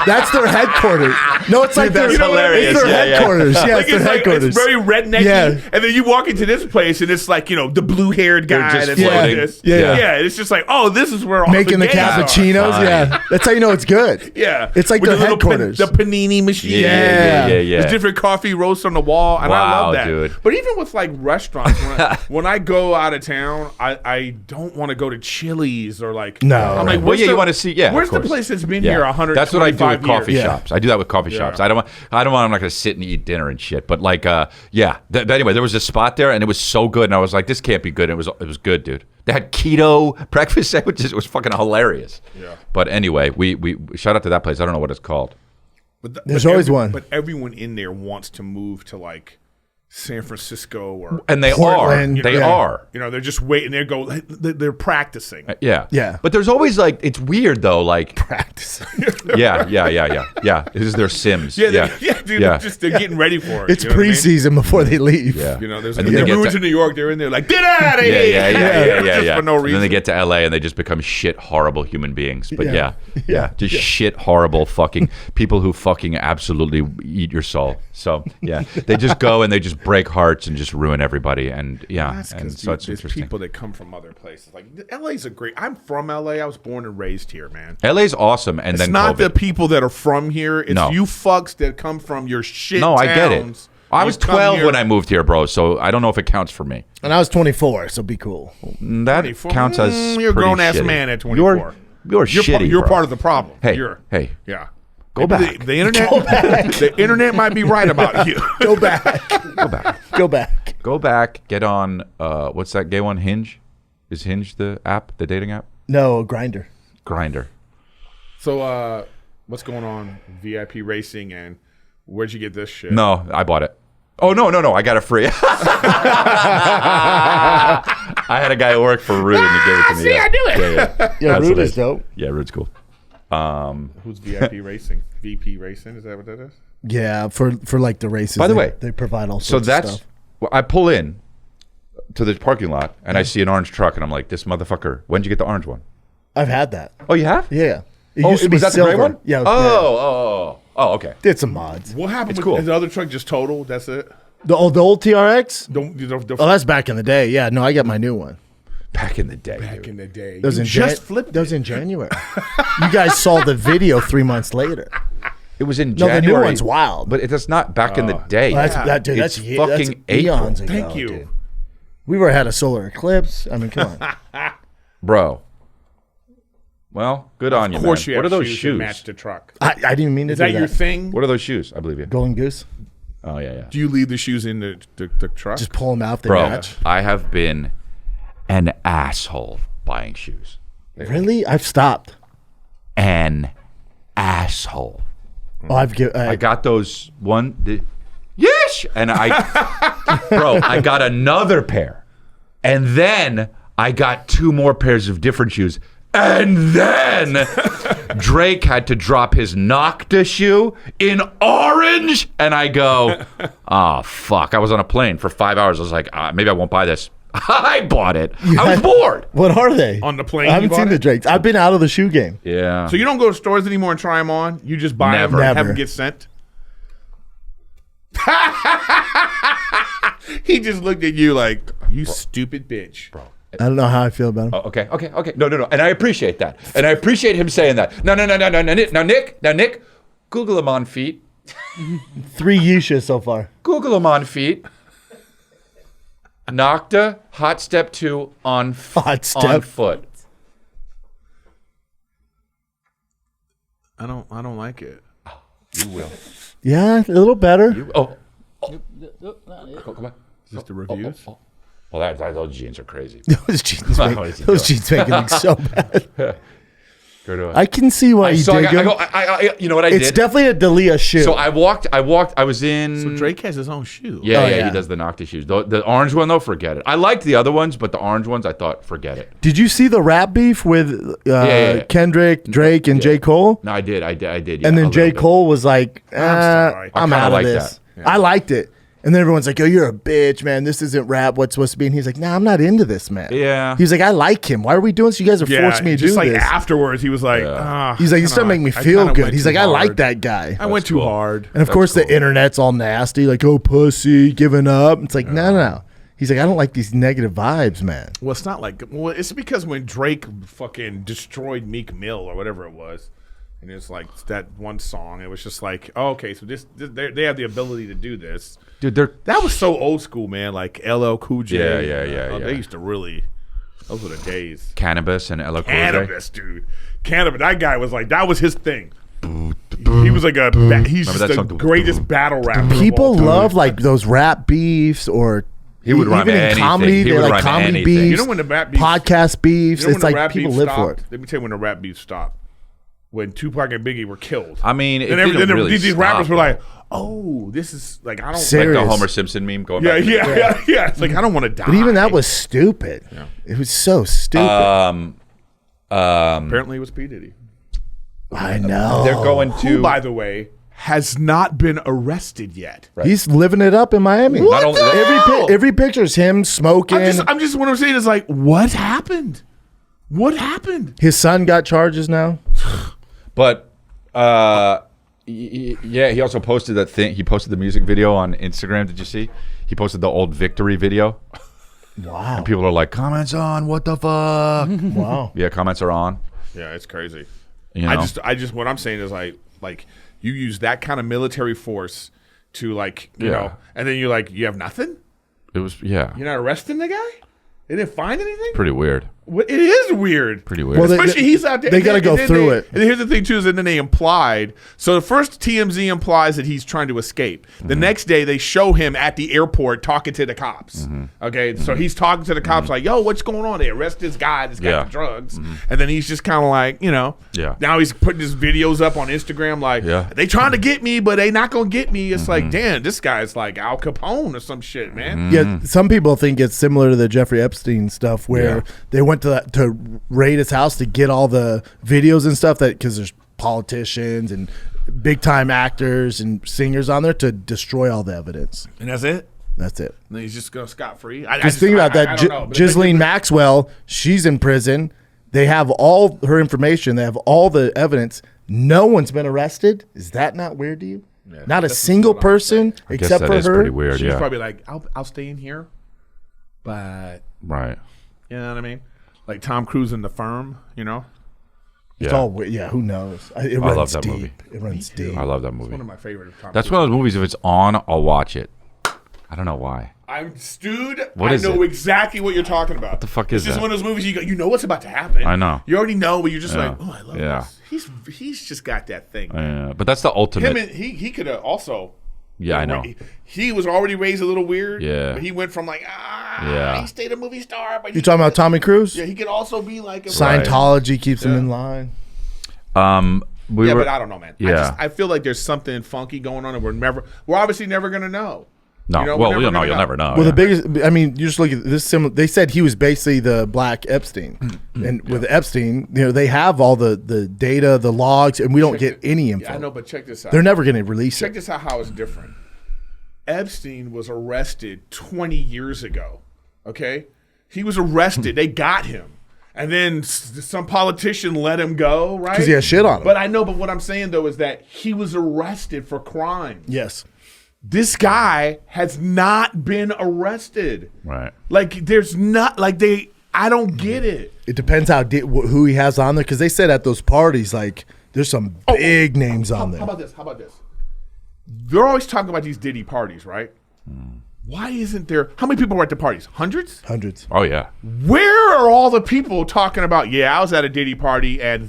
That's their headquarters. No, it's like that's their, hilarious. It's their Yeah, yeah. headquarters. Yeah, Like, it's their headquarters. it's very rednecky. Yeah. And then you walk into this place and it's like, the blue-haired They're guy just that's like floating. this. Yeah. Yeah, it's just like, oh, this is where all Making the gays are. cappuccinos. Fine. Yeah, that's how you know it's good. Yeah. It's like With their the little headquarters. the panini machine. Yeah. There's different coffee roasts on the wall, and I Wow, love that. dude. But even with like restaurants, when I go out of town, I don't want to go to Chili's or like. No. I'm Right. like, Well, where's yeah, the- you want to see. Yeah, Where's of the course. place that's been Yeah. here 100? That's what I do with coffee years? shops. I do that with coffee shops. I don't want. I'm not going to sit and eat dinner and shit. But like, yeah. But anyway, there was a spot there, and it was so good, and I was like, this can't be good. And it was good, dude. They had keto breakfast sandwiches. It was fucking hilarious. Yeah. But anyway, we shout out to that place. I don't know what it's called. There's always one. But everyone in there wants to move to like San Francisco or. And they Portland, are. They yeah. are. They're just waiting. They're practicing. Yeah. Yeah. But there's always like, it's weird though. Like, Practice. yeah. This is their Sims. Yeah, Yeah. dude. Yeah. They're getting ready for it. It's you know what I mean? preseason before they leave. Yeah. There's And when then they they move get to to- New York. They're in there like, get out of Yeah, here. yeah. Just for no And reason. then they get to LA and they just become shit, horrible human beings. But Yeah. yeah. Just shit, horrible fucking people who fucking absolutely eat your soul. So yeah, they just go and they just break hearts and just ruin everybody. And yeah, That's and because so it's there's interesting. people that come from other places. Like LA's a great. I'm from LA. I was born and raised here, man. LA's awesome, and It's then not COVID. the people that are from here. It's No. you fucks that come from your shit. No, I get it. towns. I You was come 12 here- when I moved here, bro. So I don't know if it counts for me. And I was 24, so be cool. That 24? counts as You're a pretty grown ass shitty. man at 24. You're shitty. You're bro. part of the problem. Hey, You're, hey. yeah. Go Maybe back. The internet. The internet might be right about you. Go back. Go back. Go back. Go back. Get on. What's that gay one? Hinge. Is Hinge the app? The dating app? No, grinder. Grinder. So, what's going on? VIP racing, and where'd you get this shit? No, I bought it. Oh no! I got it free. I had a guy who worked for Rude and he gave it to me. See, I knew it. Yeah. Yeah, That's Rude what it is dope. Yeah, Rude's cool. Who's VIP racing? VP racing? Is that what that is? Yeah, for like the races. By the they- way, they provide all So sorts of that's. stuff. Well, I pull in to the parking lot and I see an orange truck and I'm like, this motherfucker. When'd you get the orange one? I've had that. Oh, you have? Yeah. It Oh, used to be was that silver. the gray one? Yeah. Oh, okay. Did some mods. What happened It's with cool. the other truck? Just totaled? That's it? The old TRX? The Oh, that's back in the day. Yeah, no, I got my new one. Back in the day. back dude. in the day. That was You in just flipped That was it. in January. You guys saw the video 3 months later. It was in No, the January. new one's wild. But it's not back in the day. Well, that's Yeah. that dude. It's That's fucking April. eons ago. Thank you. Dude. We were had a solar eclipse. I mean, come on. Bro. Well, good on you, Of man. course, you What are have those shoes that shoes? match the truck. I didn't even mean to Is do that your thing? What are those shoes? I believe you. Golden Goose. Oh, yeah. Do you leave the shoes in the truck? Just pull them out. They Bro, match. I have been an asshole buying shoes. Really? I've stopped. An asshole. Oh, I got those yes, and I got another pair, and then I got 2 more pairs of different shoes, and then Drake had to drop his Nocta shoe in orange, and I go, oh fuck! I was on a plane for 5 hours. I was like, maybe I won't buy this. I bought it. I was bored. What are they? On the plane I haven't you bought seen the it? Drakes. I've been out of the shoe game. Yeah. So you don't go to stores anymore and try them on? You just buy Never. them and have Never. them get sent? He just looked at you like, you stupid bitch. Bro. I don't know how I feel about them. Oh, okay. No. And I appreciate that. And I appreciate him saying that. No. Now, Nick, Google him on feet. 3 Yusha so far. Google him on feet. Nocta, Hot Step 2 on Hot Step. on foot. I don't like it. You will. Yeah, a little better. Oh, come on. Is this the reviews? Well, those jeans are crazy. Those jeans What make, is he those doing? jeans make it so bad. Go to it. I can see why you dig them. You know what I It's did? definitely a Dalia shoe. So I was in. So Drake has his own shoe. Yeah, Oh, yeah, yeah. he does the Nocta shoes. The orange one, though, forget it. I liked the other ones, but the orange ones, I thought, forget it. Did you see the rap beef with yeah. Kendrick, Drake, and J. Cole? No, I did. Yeah, And a then J. little bit. Cole was like, sorry. I'm I out kinda of like this. that. I liked it. And then everyone's like, "Oh, you're a bitch, man. This isn't rap. What's supposed to be?" And he's like, "Nah, I'm not into this, man." Yeah. He's like, "I like him. Why are we doing this? You guys are forcing me to do just like this." afterwards, he was like, He's like, "It's starting to make me feel good." He's like, "I like that guy." I went too hard. And of course, the internet's all nasty, like, "Oh, pussy, giving up." It's like, no. He's like, "I don't like these negative vibes, man." Well, it's not like. Well, it's because when Drake fucking destroyed Meek Mill or whatever it was, and it's like that one song, it was just like, oh, okay, so this they have the ability to do this. Dude, That was so old school, man. Like LL Cool J. Yeah. They used to really. Those were the days. Cannabis and LL Cool J. Cannabis, dude. Cannabis. That guy was like, that was his thing. He was like he's just that the song? greatest battle rapper. People of all time. love like those rap beefs or He would rhyme even in anything. comedy. He They would like rhyme comedy anything. beefs, You know when the rap beefs- podcast beefs. You know It's when the like rap people beef live stopped? for it. Let me tell you when the rap beef stopped. When Tupac and Biggie were killed. I mean, it and didn't really these stop, rappers were though. like, "Oh, this is like I don't Like Serious. the Homer Simpson meme going Yeah, back. yeah. It's like I don't want to die." But even that was stupid. It was so stupid. apparently it was P Diddy, I know. They're going to. who, by the way, has not been arrested yet. He's living it up in Miami. Not only that- Every picture is him smoking. I'm just what I'm saying is like, what happened? What happened? His son got charges now. But yeah, he also posted that thing. He posted the music video on Instagram. Did you see? He posted the old Victory video. Wow. And people are like, comments on, what the fuck? Wow. Yeah, comments are on. Yeah, it's crazy. You know? I just what I'm saying is like you use that kind of military force to like you Yeah. know, and then you're like you have nothing. It was, yeah, You're not arresting the guy. They didn't find anything. pretty weird. It is weird. Pretty weird. Well, Especially he's out there. they gotta go through it. And here's the thing too is and then they implied. So the first TMZ implies that he's trying to escape. The next day they show him at the airport talking to the cops. Okay, so he's talking to the cops like, "Yo, what's going on? They arrest this guy that's got Yeah. the drugs." And then he's just kind of like, you know, Yeah. Now he's putting his videos up on Instagram like, Yeah. "They trying to get me, but they not gonna get me." It's like, damn, this guy's like Al Capone or some shit, man. Yeah, some people think it's similar to the Jeffrey Epstein stuff where Yeah. they went to raid his house to get all the videos and stuff that because there's politicians and big time actors and singers on there to destroy all the evidence. And that's it. That's it. And then he's just go scot free. Just think about that. Ghislaine Maxwell, she's in prison. They have all her information. They have all the evidence. No one's been arrested. Is that not weird to you? Not a that's single what I'm saying. person I guess except that for is her. pretty weird, She's yeah. probably like, I'll stay in here, but Right. you know what I mean? Like Tom Cruise in The Firm, you know? It's Yeah. all weird. Yeah, who knows? It love runs that deep. movie. It runs deep. I love that movie. One of my favorite Tom That's Cruise. one of those movies, if it's on, I'll watch it. I don't know why. Dude, What I is know it? exactly what you're talking about. What the fuck it's is just that? one of those movies you know what's about to happen. I know. You already know, but you're just Yeah. like, oh, I love Yeah. this. He's just got that thing. But that's the ultimate. Him and he could have also. Yeah, I know. He was already raised a little weird. Yeah. But he went from like, Yeah. he stayed a movie star. But You talking about Tommy Cruise? Yeah, he could also be like a Scientology keeps him in line. We Yeah, were, but I don't know, man. Yeah. I feel like there's something funky going on, and we're obviously never gonna know. No, You know, well, we're you'll never never gonna know. Well, yeah. the biggest, I mean, you just look at this. Similar, they said he was basically the Black Epstein, and with Epstein, they have all the data, the logs, and we don't get any info. Yeah, I know, but check this out. They're never going to release Check it. this out how it's different. Epstein was arrested 20 years ago. Okay? He was arrested. They got him. And then some politician let him go, right? Because he has shit on him. But I know, but what I'm saying though is that he was arrested for crime. Yes. This guy has not been arrested. Right. Like there's not like I don't get it. It depends who he has on there, because they said at those parties, like, there's some big names on there. How about this? How about this? They're always talking about these Diddy parties, right? Why isn't there? How many people were at the parties? Hundreds? Hundreds. Oh, yeah. Where are all the people talking about? Yeah, I was at a Diddy party and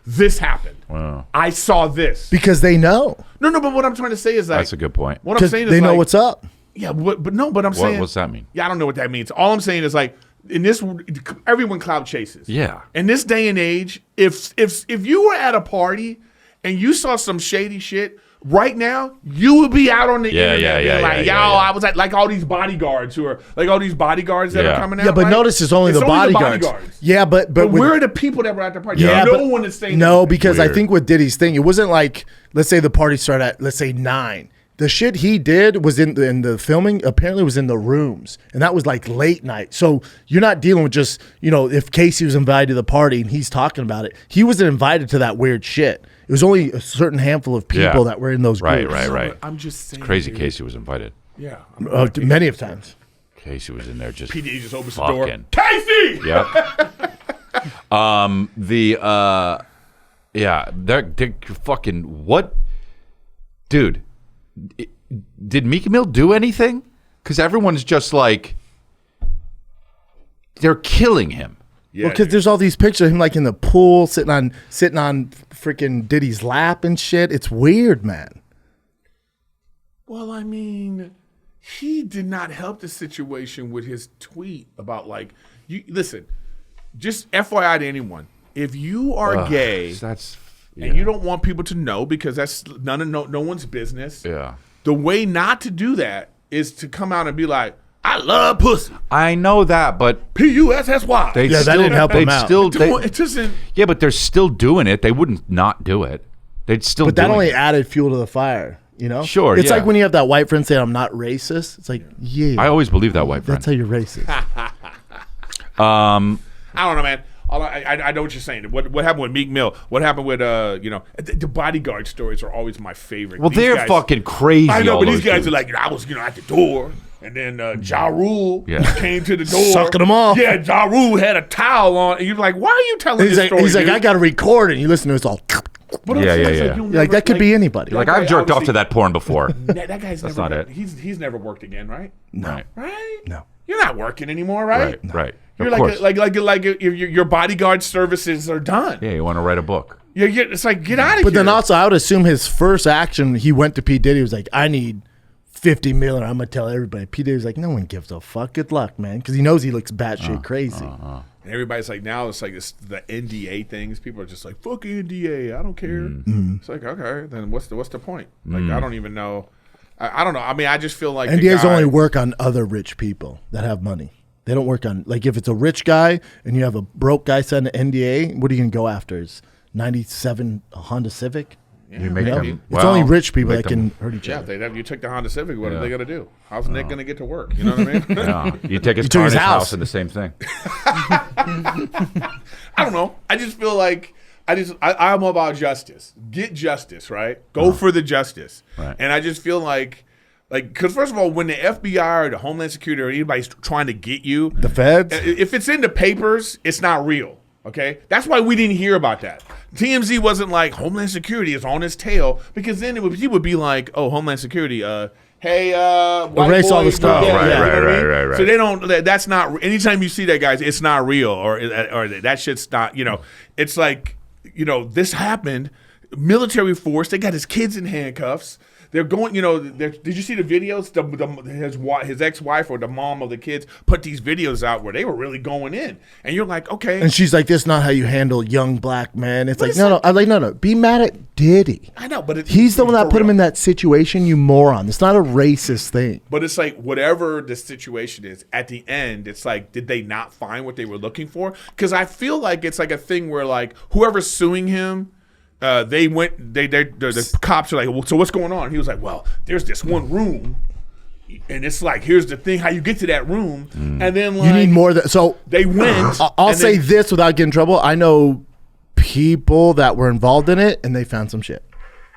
this happened. Wow. I saw this. Because they know. No, but what I'm trying to say is like That's a good point. What I'm Because saying is they know like, what's up. Yeah, but I'm saying What's that mean? Yeah, I don't know what that means. All I'm saying is like in this, everyone cloud chases. Yeah. In this day and age, if you were at a party and you saw some shady shit. Right now, you would be out on the internet being like, I was at like all these bodyguards that are coming out. Yeah, but right? notice it's only the bodyguards. Yeah, but where are the people that were at the party? Yeah, no one is saying no, anything. because Weird. I think with Diddy's thing, it wasn't like, let's say the party started at, let's say 9, the shit he did was in the filming, apparently was in the rooms. And that was like late night. So you're not dealing with just, if Casey was invited to the party and he's talking about it. He wasn't invited to that weird shit. It was only a certain handful of people that were in those groups. Right. I'm just saying. Crazy Casey was invited. Yeah. Many of times. Casey was in there just PD just opens the door. fucking. Casey! Yep. They're fucking what, dude? Did Meek Mill do anything? Because everyone's just like, they're killing him. Yeah, Well, because there's all these pictures of him like in the pool, sitting on freaking Diddy's lap and shit. It's weird, man. Well, I mean, he did not help the situation with his tweet about you listen, just FYI to anyone, if you are gay and you don't want people to know because that's no one's business. Yeah. The way not to do that is to come out and be like, I love pussy. I know that, but P-U-S-S-Y. that didn't help him out. It doesn't. Yeah, but they're still doing it. They wouldn't not do it. They'd still. But that doing only it. added fuel to the fire, Sure, It's yeah. like when you have that white friend say, I'm not racist. It's like, yeah. I always believe that white friend. That's how you're racist. I don't know, man. I know what you're saying. What happened with Meek Mill? What happened with the bodyguard stories are always my favorite. Well, they're fucking crazy. I know, all but these those guys dudes. are like, I was at the door, and then Ja Rule came to the door, Sucking them off. Yeah, Ja Rule had a towel on, and you're like, why are you telling He's this like, story? I got to record it. And you listen to it, it's all. But I'm Yeah, saying, yeah, it's yeah. you'll You're like, that could be anybody. Like, I've jerked off to that porn before. That guy's That's never. not it. He's never worked again, right? Right. Right? No. You're not working anymore, right? Right. You're Of course. like if your bodyguard services are done. Yeah, you want to write a book. It's like, get out of here. But then also, I would assume his first action, he went to P. Diddy, was like, I need 50 million. I'm going to tell everybody. P. Diddy's like, no one gives a fuck. Good luck, man. Because he knows he looks batshit crazy. And everybody's like, now it's like the NDA things. People are just like, fuck NDA. I don't care. It's like, okay, then what's the point? Like, I don't even know. I don't know. I mean, I just feel like NDAs only work on other rich people that have money. They don't work on, like, if it's a rich guy and you have a broke guy sign an NDA, what are you going to go after? Is 97 a Honda Civic? You make them, It's only rich people make that can hurt each other. Yeah, if you took the Honda Civic, what are they gonna do? How's Nick gonna get to work? You know what I mean? No, you take his took car his and his house. house and the same thing. I don't know. I just feel like I'm about justice. Get justice, right? Go for the justice. Right. And I just feel like because first of all, when the FBI or the Homeland Security or anybody's trying to get you, The feds? if it's in the papers, it's not real. Okay, that's why we didn't hear about that. TMZ wasn't like Homeland Security is on his tail because then he would be like, oh, Homeland Security, hey, white Erase all boy, the stuff. yeah, Right, you know what I mean? right. So they don't. That's not. Anytime you see that, guys, it's not real, or that shit's not. It's like, this happened. Military force. They got his kids in handcuffs. They're going, did you see the videos? His ex-wife or the mom of the kids put these videos out where they were really going in. And you're like, okay. And she's like, this is not how you handle young black men. It's But like, it's no, like- no. I'm like, no. Be mad at Diddy. I know, but He's the one that for put him real. in that situation, you moron. It's not a racist thing. But it's like, whatever the situation is, at the end, it's like, did they not find what they were looking for? Because I feel like it's like a thing where, like, whoever's suing him, the cops are like, well, so what's going on? He was like, well, there's this one room, and it's like, here's the thing, how you get to that room, and then like, You need more than so. they went. I'll and say then- this without getting in trouble. I know people that were involved in it, and they found some shit.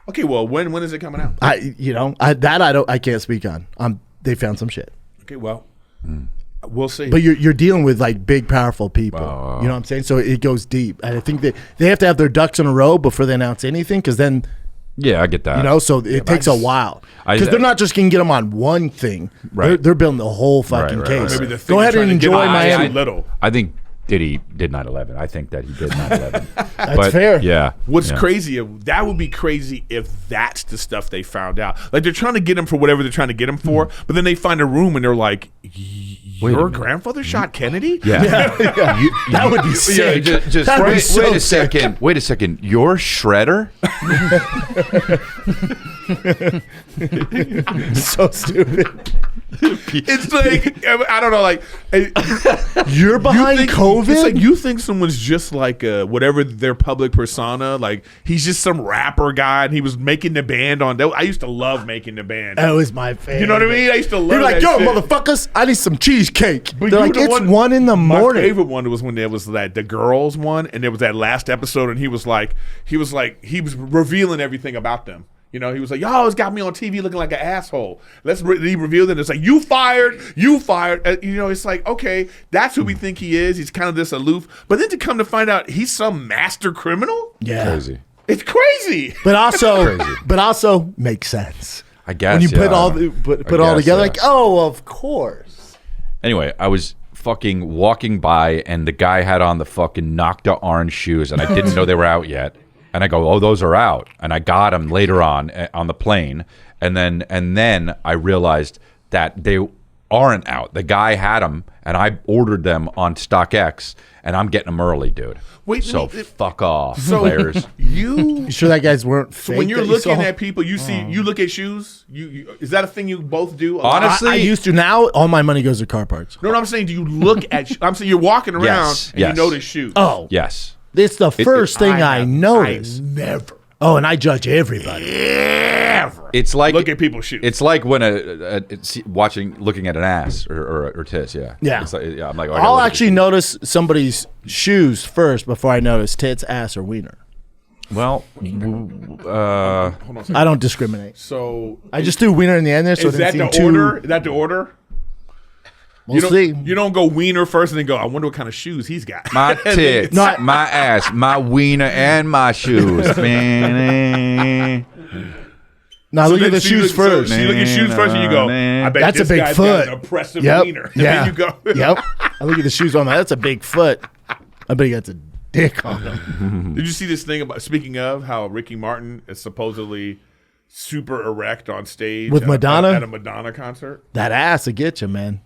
Okay, well, when is it coming out? I can't speak on. They found some shit. Okay, well, we'll see. But you're dealing with like big, powerful people. You know what I'm saying? So it goes deep. And I think they have to have their ducks in a row before they announce anything, because then, Yeah, I get that. so it takes a while. Because they're not just going to get them on one thing. Right. They're building the whole fucking right, case. right. Maybe the thing Go they're ahead trying and to get enjoy on Miami. is too little. I think Diddy did 9/11. I think that he did 9/11. That's fair. Yeah. What's yeah. crazy, that would be crazy if that's the stuff they found out. Like, they're trying to get him for whatever they're trying to get him for, but then they find a room and they're like, Wait a your minute. grandfather shot Kennedy? Yeah. That would be sick. Just That'd be wait, so wait a sick. second. Wait a second. You're Shredder? So stupid. It's like I don't know, like You're behind COVID. It's like you think someone's just like whatever their public persona. Like he's just some rapper guy, and he was making the band on. I used to love making the band. That was my favorite. You know what I mean? I used to love. You're like, that yo, shit. motherfuckers, I need some cheesecake. But They're you like, the it's 1 in the My morning. favorite one was when there was the girls one, and there was that last episode, and he was revealing everything about them. You know, he was like, y'all always got me on TV looking like an asshole. He revealed it. It's like, you fired. You know, it's like, okay, that's who we think he is. He's kind of this aloof. But then to come to find out he's some master criminal? Yeah. Crazy. It's crazy. But also makes sense. I guess When you put yeah. all put I all guess, together, yeah. like, oh, of course. Anyway, I was fucking walking by, and the guy had on the fucking Nocta orange shoes, and I didn't know they were out yet. And I go, oh, those are out. And I got them later on the plane. And then I realized that they aren't out. The guy had them, and I ordered them on StockX, and I'm getting them early, dude. Wait, so fuck off, players. You sure that guys weren't So fake? when you're that you looking saw? at people, you see, you look at shoes. You is that a thing you both do? Honestly, I used to. Now all my money goes to car parts. No, I'm saying, do you look at? I'm saying you're walking around Yes, and yes. you notice shoes. Oh, Yes. it's the first thing I notice. Never. Oh, and I judge everybody. Ever. It's like Look at people's shoes. It's like when looking at an ass or tits. Yeah. Yeah. It's like, yeah. I'm like, oh, I gotta I'll look at actually the notice somebody's shoes first before I notice tits, ass, or wiener. shoes. Well, Hold on a second. I don't discriminate. So I just threw wiener in the end there, so is it that didn't the seem too. order? Is that the order? We'll see. You don't go wiener first and then go, I wonder what kind of shoes he's got. my tits, my ass, my wiener, and my shoes. Man. Now look then- at the so you shoes look- first. So you look at shoes first and you go, I bet That's this a big guy's foot. got an impressive Yep. wiener. And Yeah. then you go. Yep. I look at the shoes on that. That's a big foot. I bet he got a dick on him. Did you see this thing about, speaking of how Ricky Martin is supposedly super erect on stage With Madonna? at a Madonna concert? That ass will get you, man.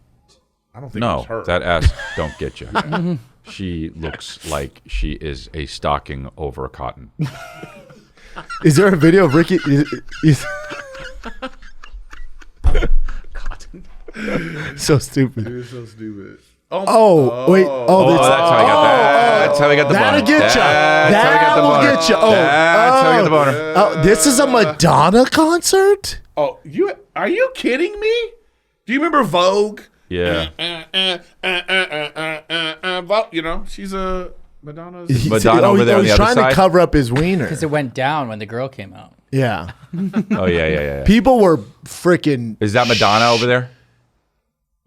I don't think it was No, her. that ass don't get you. She looks like she is a stocking over cotton. Is there a video of Ricky? So stupid. You're so stupid. Oh, wait. Oh, That's how I got that. That's how I got the that'll boner. get you. That's how I got the That'll boner. get you. Oh, That's how I got the boner. Oh, this is a Madonna concert? Oh, are you kidding me? Do you remember Vogue? Yeah. Vogue, you know, she's a Madonna's. Madonna over there on the he's other trying side? to cover up his wiener. Because it went down when the girl came out. Yeah. Oh yeah. People were freaking. Is that Madonna over there?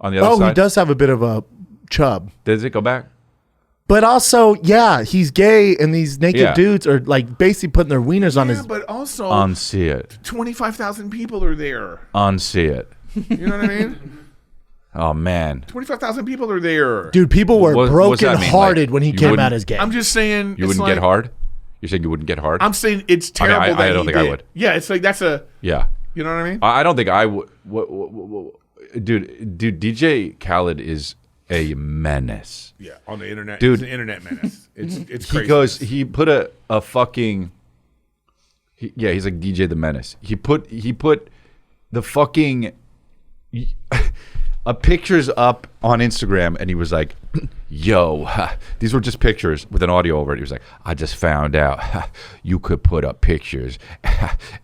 On the other Oh, side? he does have a bit of a chub. Does it go back? But also, yeah, he's gay, and these naked Yeah. dudes are like basically putting their wieners on Yeah, his. but also Unsee it. 25,000 people are there. Unsee it. You know what I mean? Oh man. 25,000 people are there. Dude, people were What's that mean? brokenhearted Like, when he you came wouldn't- out as gay. I'm just saying. You it's wouldn't like, get hard? You're saying you wouldn't get hard? I'm saying it's I mean, terrible I that don't he think I did. would. Yeah, it's like that's a. Yeah. You know what I mean? I don't think I would. Dude, DJ Khaled is a menace. Yeah, on the internet, Dude. It's an internet menace. It's He crazy. goes. He put a fucking. He's like DJ the Menace. He put the fucking pictures up on Instagram, and he was like, "Yo, these were just pictures with an audio over it." He was like, "I just found out you could put up pictures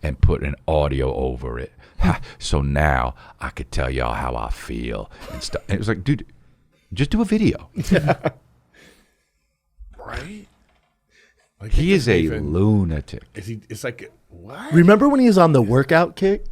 and put an audio over it. So now I could tell y'all how I feel and stuff." And it was like, dude, just do a video. right? Like He is a even- lunatic. Is he? It's like what? Remember when he was on the workout kick?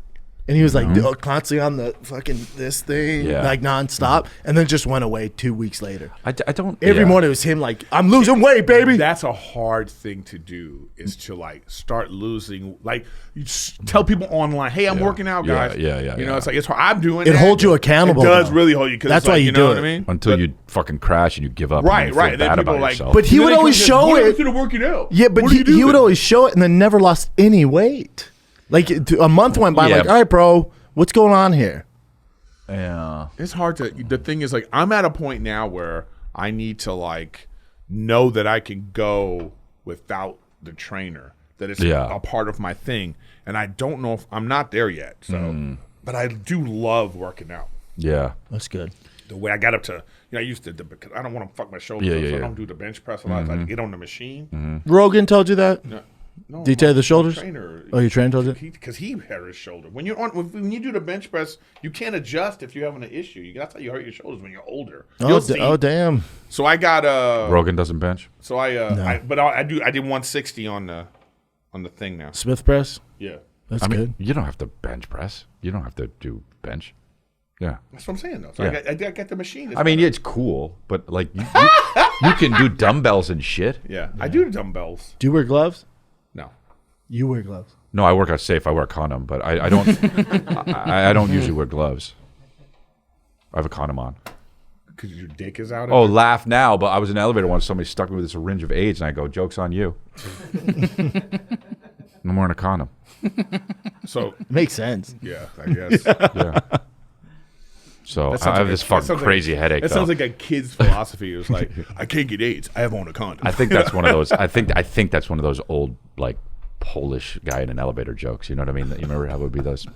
And he was like constantly on the fucking this thing, Yeah. like nonstop, and then just went away 2 weeks later. I don't. Every yeah. morning it was him like, I'm losing weight, baby. That's a hard thing to do. Is to like start losing. Like you tell people online, "Hey, I'm working out, Yeah, guys." yeah. You know, it's like it's hard. I'm doing. It that. holds you accountable, It does though. really hold you. Cause That's it's why like, you you know do what it. I mean? Until you fucking crash and you give up. Right, and you right. feel Then bad people about like, yourself. But he And then would always comes in, show "What it." instead of working out. Yeah, but What do he you do would then?" always show it and then never lost any weight. Like a month went by, Yeah. like, all right, bro, what's going on here? yeah. It's hard to. The thing is, like, I'm at a point now where I need to like know that I can go without the trainer. That it's Yeah. a part of my thing, and I don't know if I'm not there yet. So, but I do love working out. Yeah. That's good. The way I got up to, I used to, because I don't want to fuck my shoulders Yeah, up, yeah, so I yeah. don't do the bench press a lot. So I get on the machine. Rogan told you that? No, Did he tell you the shoulders? Trainer, Oh, your trainer told you? Because he hurt his shoulder. When you do the bench press, you can't adjust if you're having an issue. That's how you hurt your shoulders when you're older. You'll see. Oh, damn. So I got Rogan doesn't bench. So I did 160 on the thing now. Smith press? Yeah, That's I mean, good. you don't have to bench press. You don't have to do bench. Yeah. that's what I'm saying though. So Yeah. I got the machine. I mean, it's cool, but like you can do dumbbells and shit. yeah, I do the dumbbells. Do you wear gloves? No, You wear gloves. No, I work out safe. I wear a condom, but I don't. I don't usually wear gloves. I have a condom on. because your dick is out. Oh, laugh now! But I was in an elevator once. Somebody stuck me with a syringe of AIDS, and I go, "Joke's on you." I'm wearing a condom. So Makes sense. yeah, I guess. Yeah. So That sounds I have like this that fucking sounds crazy headache. That though. sounds like a kid's philosophy. It was like, I can't get AIDS. I have on a condom. I think that's one of those. I think that's one of those old like Polish guy in an elevator jokes. You know what I mean? You remember how it would be those,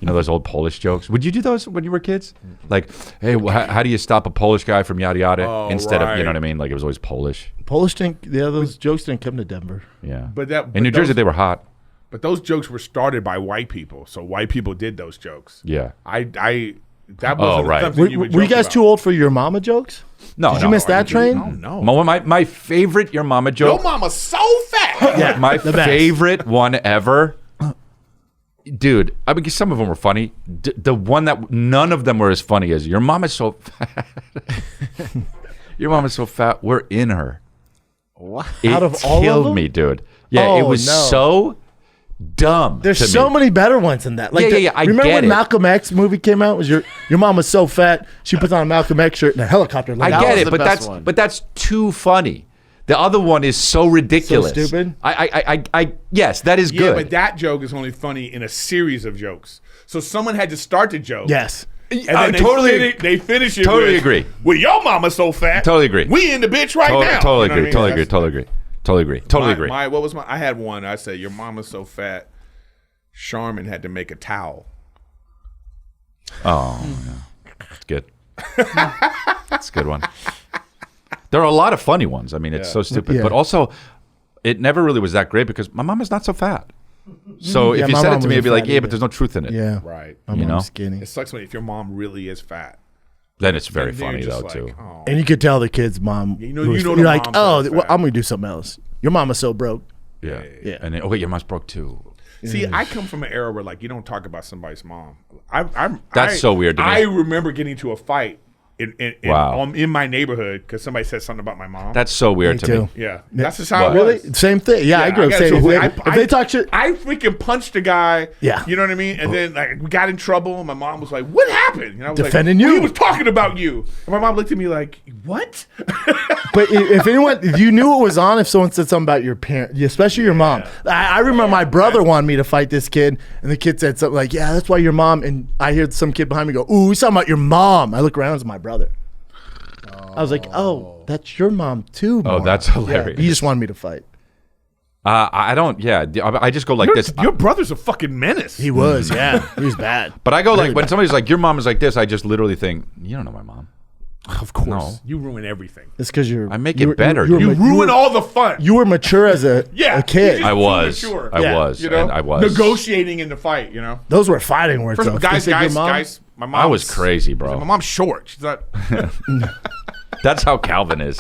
those old Polish jokes? Would you do those when you were kids? Like, hey, how do you stop a Polish guy from yada yada? Oh, Instead of, you right. know what I mean? Like it was always Polish. Polish didn't, those jokes didn't come to Denver. Yeah. But that- in but New Jersey those- they were hot. But those jokes were started by white people, so white people did those jokes. Yeah. That wasn't right. something Were, you would were you joke guys about. too old for your mama jokes? No. Did you miss that train? No. My favorite your mama joke. Your mama's so fat. Yeah, My the best. favorite one ever. Dude, I mean, some of them were funny. The one that none of them were as funny as your mom is so fat. Your mom is so fat. We're in her. What? It Out of all of killed them? me, dude. Yeah, it Oh, was no. so dumb. There's to so me. many better ones than that. Like Yeah, I remember get when it. Malcolm X movie came out? Was your mom was so fat she puts on a Malcolm X shirt and a helicopter? I That get was it, the but best that's that's too funny. The other one is so ridiculous. stupid? I yes, that is Yeah, good. but that joke is only funny in a series of jokes. So someone had to start the joke. Yes. And I then totally finish it. totally with, agree. Well, your mama's so fat. Totally agree. We in the bitch right now. Totally You know what I agree. mean? Totally agree. That's- Totally agree. Totally agree. Totally agree. What was my? I had one. I said your mama's so fat. Charmin had to make a towel. Oh, yeah. It's good. It's a good one. There are a lot of funny ones. I mean, it's so stupid, Yeah. but also, it never really was that great because my mom is not so fat. So Yeah, if you my said it mom to me, I'd wasn't be like, fat yeah, but either. there's no truth in it. Yeah. Right. My You mom's know? skinny. It sucks when if your mom really is fat. Then it's very Then you're funny just though like, too. oh. And you could tell the kid's mom. You know you're the like, mom's oh, not well, fat. I'm gonna do something else. Your mama's so broke. Yeah. Yeah. And then, okay, your mom's broke too. See, I come from an era where like you don't talk about somebody's mom. That's so weird to me. I remember getting into a fight Wow. in my neighborhood because somebody said something about my mom. That's so weird Me to too. me. yeah, that's just how What? it Really? was. Same thing. Yeah, I grew up got saying into a if fight. they talk shit. I freaking punched a guy. Yeah. You know what I mean? And then like we got in trouble. And my mom was like, "What happened?" And I was Defending like, you. He was talking about you. And my mom looked at me like, "What?" But if you knew it was on, if someone said something about your parent, especially your mom. I remember my brother wanted me to fight this kid, and the kid said something like, "Yeah, that's why your mom." And I heard some kid behind me go, "Ooh, he's talking about your mom." I look around, it's my brother. I was like, "Oh, that's your mom too." Oh, Mom." that's hilarious. He just wanted me to fight. I don't. Yeah, I just go like this. Your brother's a fucking menace. He was, yeah, he was bad. But I go like when somebody's like, "Your mom is like this," I just literally think, "You don't know my mom." Of course, No. You ruin everything. it's because you're. I make you it were- better, You, dude. were, You ruin all the fun. you were mature as a Yeah, kid. you I just was. mature. I Yeah. was. You know, And I was negotiating in the fight. You know, Those were fighting words. First, though. If they guys. said your mom- My mom. I was crazy, bro. My mom's short. She's not. That's how Calvin is.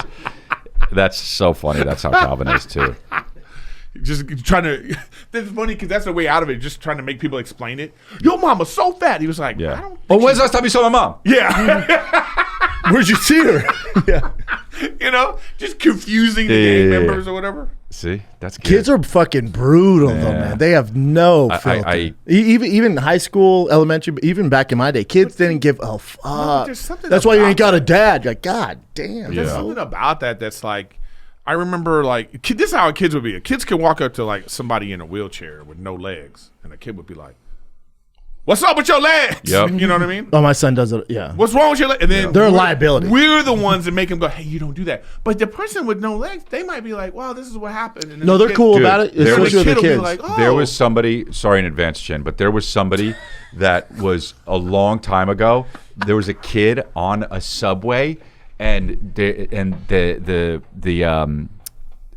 That's so funny. That's how Calvin is too. Just trying to. That's funny because that's the way out of it. Just trying to make people explain it. Your mama's so fat. He was like, Yeah. I don't. Oh, when's the last time you saw my mom? Yeah. Where'd you see her? Yeah. You know, just confusing the Yeah, gang yeah, yeah. members or whatever. See, that's good. Kids are fucking brutal, though, Yeah. man. They have no I- filter. I- even high school, elementary, even back in my day, kids didn't give a fuck. there's something That's why you about ain't got a dad. You're like, God damn. Yeah. There's something about that that's like, I remember like, this is how kids would be. Kids could walk up to like somebody in a wheelchair with no legs, and the kid would be like, What's up with your legs? Yep. You know what I mean? Oh, my son does it. Yeah. What's wrong with your legs? And then They're a liability. We're the ones that make them go, hey, you don't do that. But the person with no legs, they might be like, wow, this is what happened. And then No, the they're kid- cool Dude, about it. there was- Especially with the kid will be kids. like, oh. There was somebody, sorry in advance, Chin, but there was somebody that was a long time ago. There was a kid on a subway, and an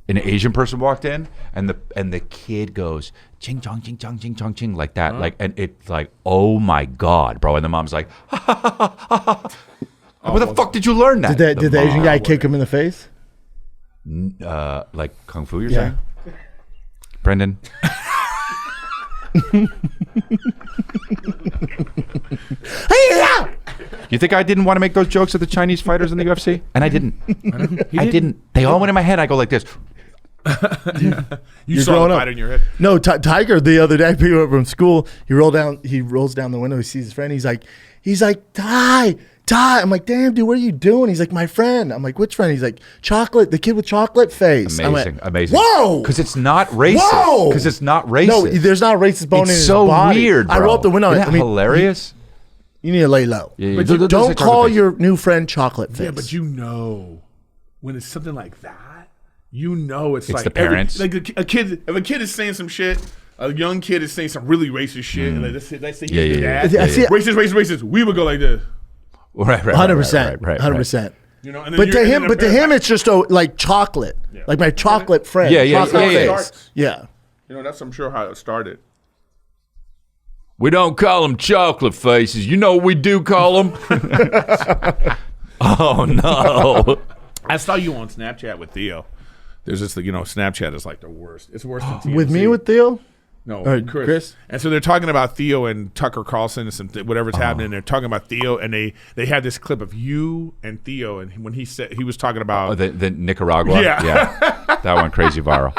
Asian person walked in, and the kid goes ching chong ching chong ching chong ching like that, like, and it's like, oh my god, bro, and the mom's like, ha, ha, ha, ha, ha. Where the fuck did you learn that? Did the Asian guy kick him in the face? Like kung fu? You're Yeah. saying, Brendan? You think I didn't want to make those jokes at the Chinese fighters in the UFC? And I didn't. I didn't. They all went in my head. I go like this. You saw growing the up. fight in your head. No, Tiger the other day picked him up from school. He rolls down the window. He sees his friend. He's like, Ty. I'm like, damn, dude, what are you doing? He's like, my friend. I'm like, which friend? He's like, chocolate, the kid with chocolate face. I Amazing, went, amazing. Whoa, Because it's not racist. Whoa! Because it's not racist. no, there's not a racist bone in It's his so body. weird, bro. I rolled up the window. Isn't that I mean, hilarious? You need to lay low. Yeah, But yeah. you Don't don't say call chocolate face. your new friend chocolate face. Yeah, but you know when it's something like that, you know it's like the parents. If a kid is saying some shit, a young kid is saying some really racist shit, and let's say he's Yeah, your yeah, dad, yeah. I see it. racist, we would go like this. Right, 100%, right. 100%. You know, and then But you're- to and him, then the parent- it's just like chocolate, Yeah. like my chocolate friend. Yeah, yeah, chocolate yeah, yeah. face. Yeah. You know, that's I'm sure how it started. We don't call them chocolate faces. You know what we do call them? Oh, no. I saw you on Snapchat with Theo. There's this, Snapchat is like the worst. It's worse than TMZ. With me, with Theo. No, Or Chris. Chris? And so they're talking about Theo and Tucker Carlson and whatever's happening. They're talking about Theo, and they had this clip of you and Theo, and when he said he was talking about. Oh, the Nicaragua? Yeah. That went crazy viral.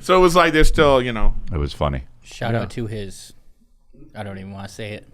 So it was like they're still, It was funny. Shout out to his, I don't even want to say it,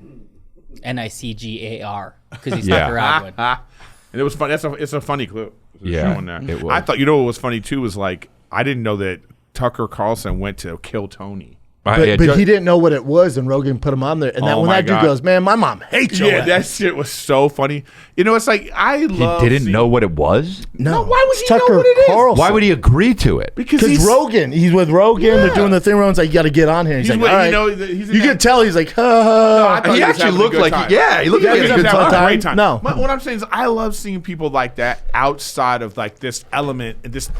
NICGAR, because he's Yeah. Nicaraguan. and it was fun. It's a funny clip. Yeah, Showing that. it was. I thought what was funny too was like I didn't know that Tucker Carlson went to kill Tony. But, Yeah, but he didn't know what it was, and Rogan put him on there. And Oh when my that dude God. goes, man, my mom hates you. Yeah, that shit was so funny. It's like I He love. didn't seeing- know what it was? No, why would it's he know Tucker what it is? Carlson. Why would he agree to it? because Because Rogan, he's with Rogan. Yeah. They're doing the thing. Rogan's like, you got to get on here. He's He's like, with- all right. you know, he's in you that- can tell he's like, ha, I ha. thought He was actually having a looked good like time. he looked Yeah, like he's he having was a having good a time. great time. No. What I'm saying is, I love seeing people like that outside of like this element, this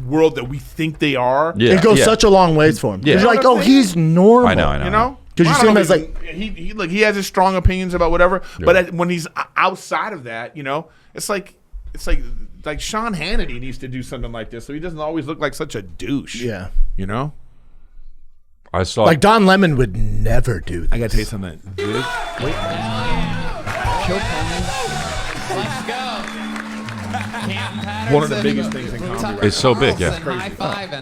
world that we think they are. Yeah, It goes yeah. such a long ways for him. Yeah. Because you're like, You know oh, what I'm saying? he's normal. I know. You know, 'Cause you I see don't him know, as, like- he has his strong opinions about whatever, but when he's outside of that, it's like Sean Hannity needs to do something like this, so he doesn't always look like such a douche. Yeah. you know. I saw Like Don Lemon would never do this. I gotta tell you something. One of the biggest things in comedy. It's so big, yeah.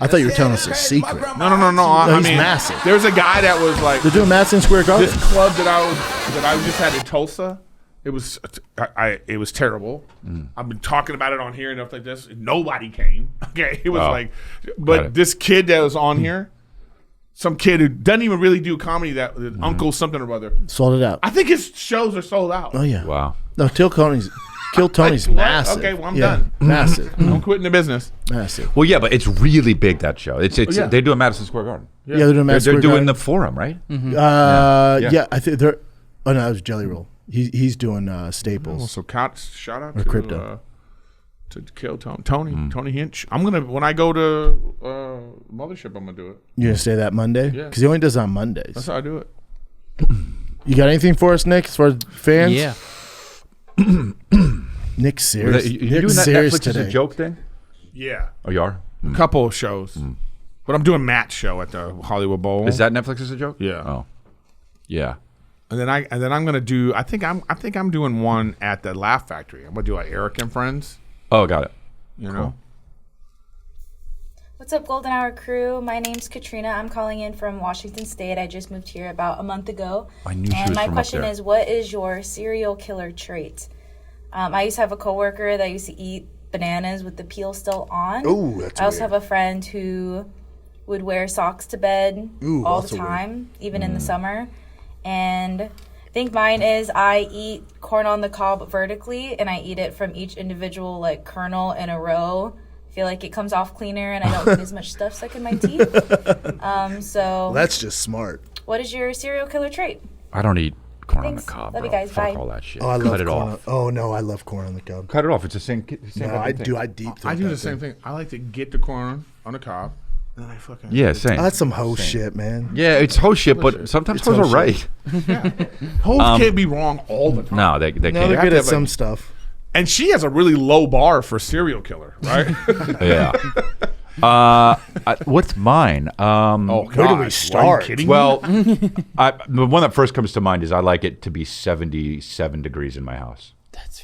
I thought you were telling us a secret. No. I he's mean, massive. There's a guy that was like They're doing Madison Square Garden. this club that I just had in Tulsa. It was it was terrible. I've been talking about it on here and stuff like this. Nobody came. Okay, it was Wow. like, Got but it. this kid that was on here, some kid who doesn't even really do comedy, that Uncle something or other. Sold it out. I think his shows are sold out. Oh, yeah. Wow. No, Kill Tony's What? massive. Okay, well, I'm Yeah, done. Massive. I'm quitting the business. Massive. Well, yeah, but it's really big, that show. It's yeah. They're doing Madison Square Garden. Yeah, they're doing They're, Madison they're Square doing Garden. the Forum, right? Yeah, Yeah. I think they're. Oh no, that was Jelly Roll. He's doing Staples. So shout out Or to crypto. To Kill Tony Hinch. I'm gonna when I go to Mothership, I'm gonna do it. You gonna stay that Monday? Yeah. Because he only does it on Mondays. That's how I do it. You got anything for us, Nick? As far as fans? Yeah. Nick's serious. You Nick's doing that serious Netflix today. is a joke thing? Yeah, Oh, you are? a couple of shows, but I'm doing Matt's show at the Hollywood Bowl. Is that Netflix is a joke? Yeah. Oh. Yeah. And then I'm gonna do. I think I'm doing one at the Laugh Factory. I'm gonna do like Erik and Friends. Oh, got it. You know. What's up, Golden Hour crew? My name's Katrina. I'm calling in from Washington State. I just moved here about a month ago. I knew she and was my from up question there. is, what is your serial killer trait? I used to have a coworker that used to eat bananas with the peel still on. Ooh, that's I also weird. have a friend who would wear socks to bed Ooh, all also the weird. time, even in the summer. And I think mine is I eat corn on the cob vertically, and I eat it from each individual like kernel in a row. I feel like it comes off cleaner, and I don't get as much stuff stuck in my teeth. So That's just smart. what is your serial killer trait? I don't eat corn Thanks. on the cob, Love you bro. guys. Fuck Bye. all that shit. Oh, I Cut love it corn. off. Oh no, I love corn on the cob. Cut it off. It's the same. No, I do. I deep. I throat do that the same thing. I like to get the corn on the cob, and then I fucking Yeah, same. Oh, that's some hoe shit, man. Yeah, it's hoe shit, but sometimes It's hoes are hoe right. Hoes can't be wrong all the time. No, they No, can't. they're have good to at have, some like- stuff. And she has a really low bar for serial killer, right? Yeah. What's mine? Oh, Where do we God. start? Are you kidding me? Well, the one that first comes to mind is I like it to be 77 degrees in my house.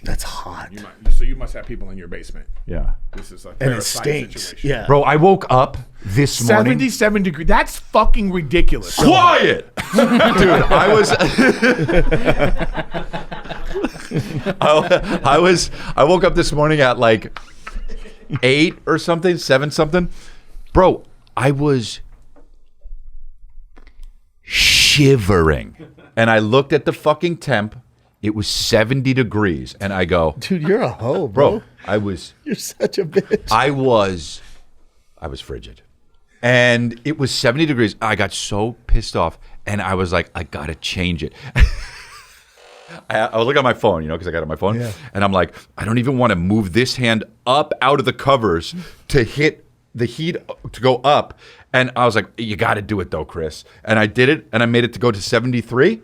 That's hot. So you must have people in your basement. Yeah. This is like And it parasite stinks. situation. Yeah. Bro, I woke up this morning. 77 degrees. That's fucking ridiculous. Quiet, dude. I woke up this morning at like 8 or something, 7 something. Bro, I was shivering, and I looked at the fucking temp. It was 70 degrees, and I go, Dude, you're a hoe, bro. bro, I was You're such a bitch. I was frigid. And it was 70 degrees. I got so pissed off, and I was like, I gotta change it. I was looking at my phone, because I got it on my phone. Yeah. And I'm like, I don't even want to move this hand up out of the covers to hit the heat to go up. And I was like, you got to do it though, Chris. And I did it, and I made it to go to 73.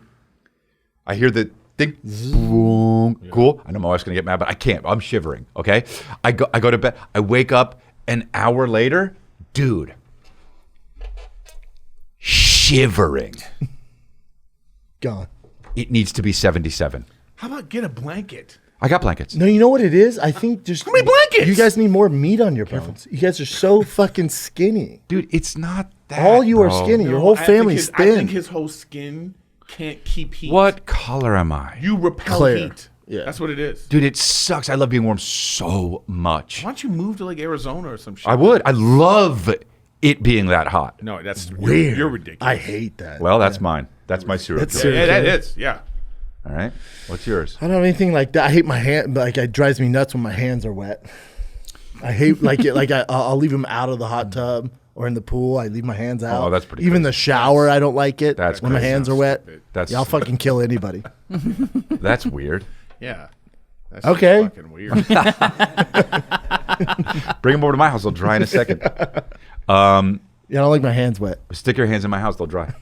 I hear the thing, boom, cool. I know my wife's going to get mad, but I can't. I'm shivering, okay? I go to bed. I wake up an hour later, dude, shivering. Gone. It needs to be 77. How about get a blanket? I got blankets. No, you know what it is? I think just How many blankets? You guys need more meat on your bones. You guys are so fucking skinny. Dude, it's not that. All you are bro. skinny. Your No, whole I think family's I thin. think his whole skin can't keep heat. What color am I? You repel Clear. heat. Yeah. That's what it is. Dude, it sucks. I love being warm so much. Why don't you move to like Arizona or some shit? I would. I love it being that hot. No, that's Weird. You're ridiculous. I hate that. Well, that's mine. That's my serial That's killer. Yeah, that is. Yeah. All right. What's yours? I don't have anything like that. I hate my hand. Like it drives me nuts when my hands are wet. I hate like it. Like I'll leave them out of the hot tub or in the pool. I leave my hands out. Oh, that's pretty Even crazy. the shower, I don't like it. That's when my crazy. hands are wet. That's- I'll fucking kill anybody. That's weird. Yeah. That's Okay. just fucking weird. Bring them over to my house. They'll dry in a second. Yeah, I don't like my hands wet. Stick your hands in my house. They'll dry.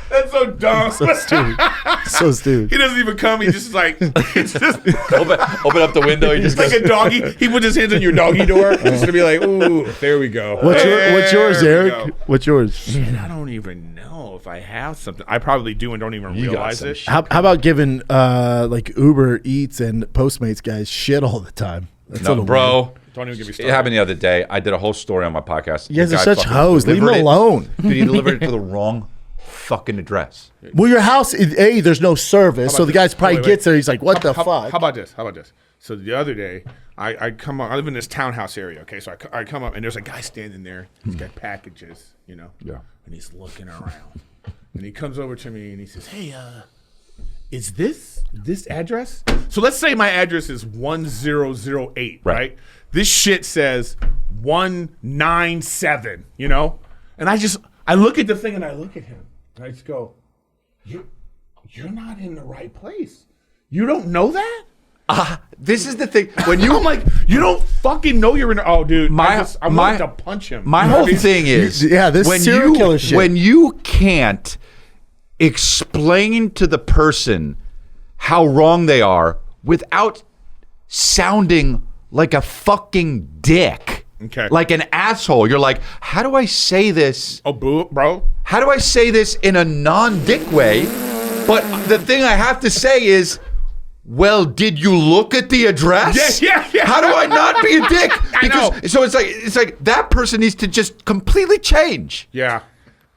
That's so dumb. So stupid. He doesn't even come. He just like it's just open up the window. You just like a doggy. He puts his hands on your doggy door. Just to be like, ooh, there we go. What's yours, There we Eric? go. What's yours? Man, I don't even know if I have something. I probably do and don't even You got realize some it. shit. How about giving like Uber Eats and Postmates guys shit all the time? That's a No, little weird. bro. Don't even get me It started. happened the other day. I did a whole story on my podcast. You guys The are guy such fucking hoes. Leave delivered them it- alone. Dude, he delivered it to the wrong fucking address. Well, your house, there's no service, so the guy's probably Wait. gets there. He's like, "What the How fuck?" about this? How about this? So the other day, I come up. I live in this townhouse area. Okay, so I come up and there's a guy standing there. He's got packages, Yeah. and he's looking around. And he comes over to me and he says, "Hey, is this address?" So let's say my address is 1008, right? This shit says 197, And I look at the thing and I look at him and I just go, "You're not in the right place. You don't know that?" This is the thing. When you I'm like, "You don't fucking know you're in." Oh, dude, I my- wanted to punch him. My whole thing is, Yeah, this serial killer shit. When you can't explain to the person how wrong they are without sounding like a fucking dick, Okay. like an asshole, you're like, how do I say this? Oh, bro. How do I say this in a non-dick way? But the thing I have to say is, well, did you look at the address? Yeah. How do I not be a dick? I know. So it's like that person needs to just completely change. Yeah.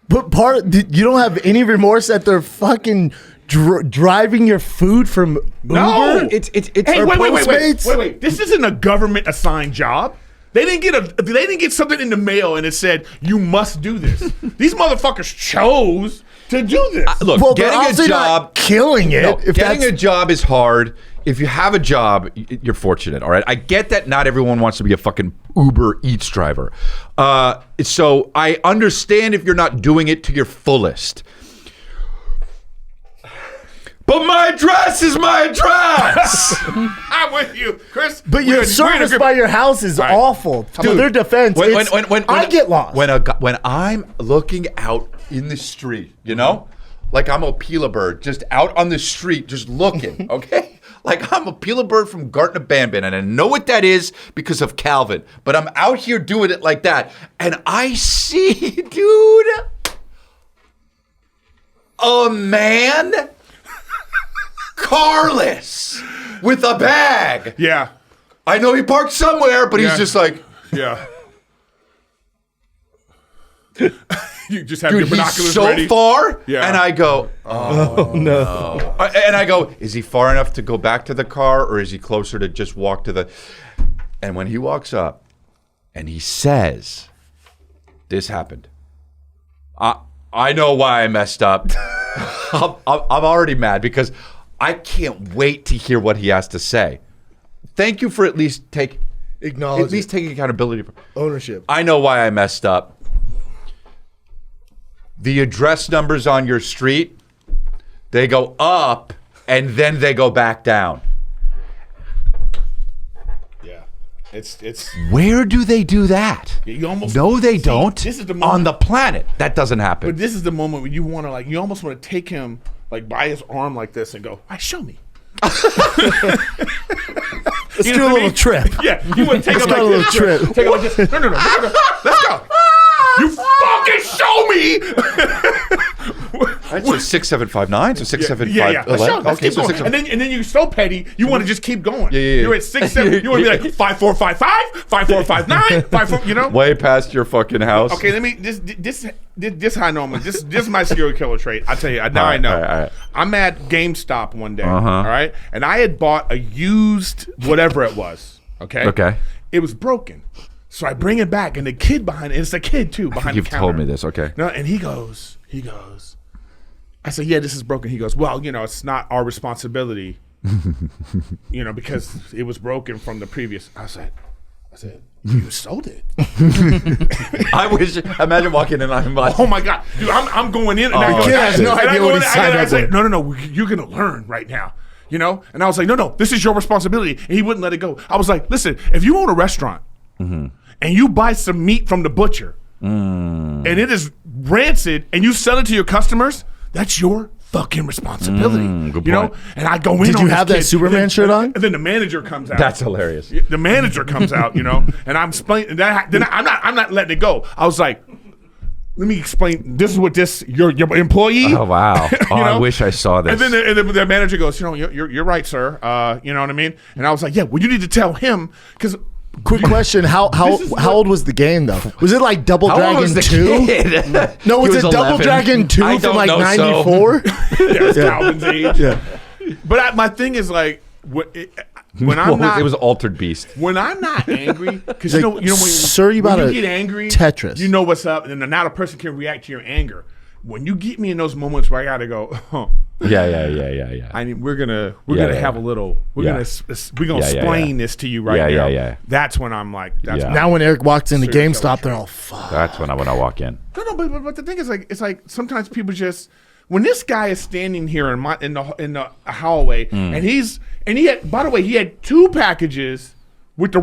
But you don't have any remorse that they're fucking driving your food from Uber? No. It's Hey, Or wait. Postmates? Wait. This isn't a government assigned job. They didn't get something in the mail and it said you must do this. These motherfuckers chose to do this. Look, Well, they're getting a obviously job, not killing it. no, if getting that's- a job is hard. If you have a job, you're fortunate. All right, I get that not everyone wants to be a fucking Uber Eats driver. So I understand if you're not doing it to your fullest. But my address is my address. I'm with you, Chris. But your service by your house is right. awful. To their defense, I get lost. When I'm looking out in the street, you know, like I'm a Pila bird, just out on the street, just looking, okay? Like I'm a Pila bird from Gartner Banban, and I know what that is because of Calvin. But I'm out here doing it like that, and I see, dude, a man carless with a bag. Yeah. I know he parked somewhere, but Yeah. he's just like, Yeah. You just have dude, your he's binoculars so ready. far. Yeah. And I go, oh, no. And I go, is he far enough to go back to the car, or is he closer to just walk to the... And when he walks up and he says, this happened. I know why I messed up. I'm already mad because I can't wait to hear what he has to say. Thank you for at least taking accountability. Ownership. I know why I messed up. The address numbers on your street, they go up and then they go back down. Yeah. It's Where do they do that? you almost No, they see, don't. This is the on moment, the planet. That doesn't happen. but this is the moment when you want to you almost want to take him by his arm like this and go, "All right, show me." Let's You do know a what I little mean? trip. Yeah, you want to take him go like on a this. little trip. Take him like this. No. Let's go. You fucking show me. That's just 6759, so 6759. Yeah. Let's show. Let's Okay, keep so going. And then you're so petty, you want to just keep going. Yeah. You're at 6, 7. You want to be like 5, 4, 5, 5, 5, 4, 5, 9, 5, 4. You know. way past your fucking house. Okay, let me this how I know him. This is my serial killer trait. I tell you, now I know. all right. I'm at GameStop one day, Uh-huh. all right, and I had bought a used whatever it was. Okay. Okay. It was broken, so I bring it back, and the kid behind it, it's a kid too behind You've the counter. told me this. Okay. No, and he goes. I said, yeah, this is broken. He goes, well, it's not our responsibility, because it was broken from the previous. I said, you sold it. Imagine walking in and I'm like, Oh my God, dude! I'm going in. And I go, kid has no idea what he signed I up said, with. no. You're gonna learn right now. And I was like, no, this is your responsibility. And he wouldn't let it go. I was like, listen, if you own a restaurant and you buy some meat from the butcher and it is rancid and you sell it to your customers, that's your fucking responsibility. Good point. And I go in. Did on you this have that kid, Superman and then- shirt on? And then the manager comes out. that's hilarious. The manager comes out, and I'm explaining that. Then I'm not letting it go. I was like, let me explain. This is what your employee. Oh, wow. Oh, I know? wish I saw this. And then the manager goes, you're right, sir. You know what I mean? And I was like, yeah. Well, you need to tell him because. Quick question: How old was the game though? Was it like Double How old Dragon was the 2? kid? No, He was it Double 11. Dragon 2 I from don't like know, so. '94? That's Calvin's age. Yeah. But my thing is like when I'm Well, not it was Altered Beast. when I'm not angry because Like, when sir, you when about you to get angry, Tetris. you know what's up, and then now the person can react to your anger. When you get me in those moments where I gotta go, Yeah. I mean, we're gonna Yeah. have a little. We're Yeah. gonna Yeah. explain this to you right Yeah, now. yeah. That's when I'm like, that's Yeah. when Now when Eric walks into Serial GameStop, killer they're all fuck. That's when I walk in. No, but the thing is, like, it's like sometimes people just when this guy is standing here in the hallway, and he had, by the way, he had 2 packages with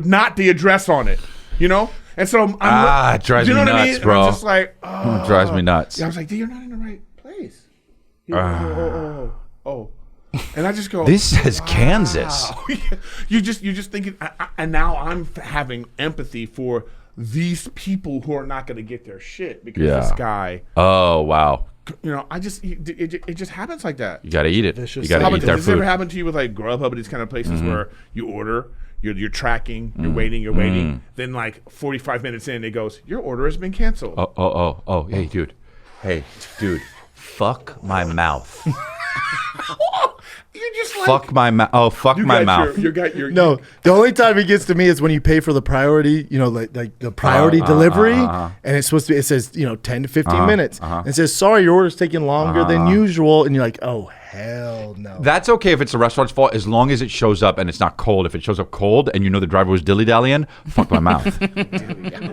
not the address on it, and so It drives you know me what I nuts, mean? bro. And I'm just like, oh. It drives me nuts. Yeah, I was like, dude, you're not in the right place. He goes, oh. And I just go, This says Kansas. you just thinking, and now I'm having empathy for these people who are not going to get their shit because this guy, Oh, wow. it just happens like that. You got to eat it. Vicious You got How to about eat their this? Does this ever food. happen to you with like Grubhub and these kind of places where you order, you're tracking, you're waiting, then like 45 minutes in, it goes, your order has been canceled. Oh. Hey, dude. Fuck my mouth. You're just like Fuck my mouth. Oh, fuck you my got mouth. You got your No, the only time it gets to me is when you pay for the priority, like the priority delivery, and it's supposed to be, it says, 10 to 15 minutes. And it says, sorry, your order's taking longer than usual. And you're like, oh, hell no. That's okay if it's the restaurant's fault, as long as it shows up and it's not cold. If it shows up cold and the driver was dilly-dallying, fuck my mouth.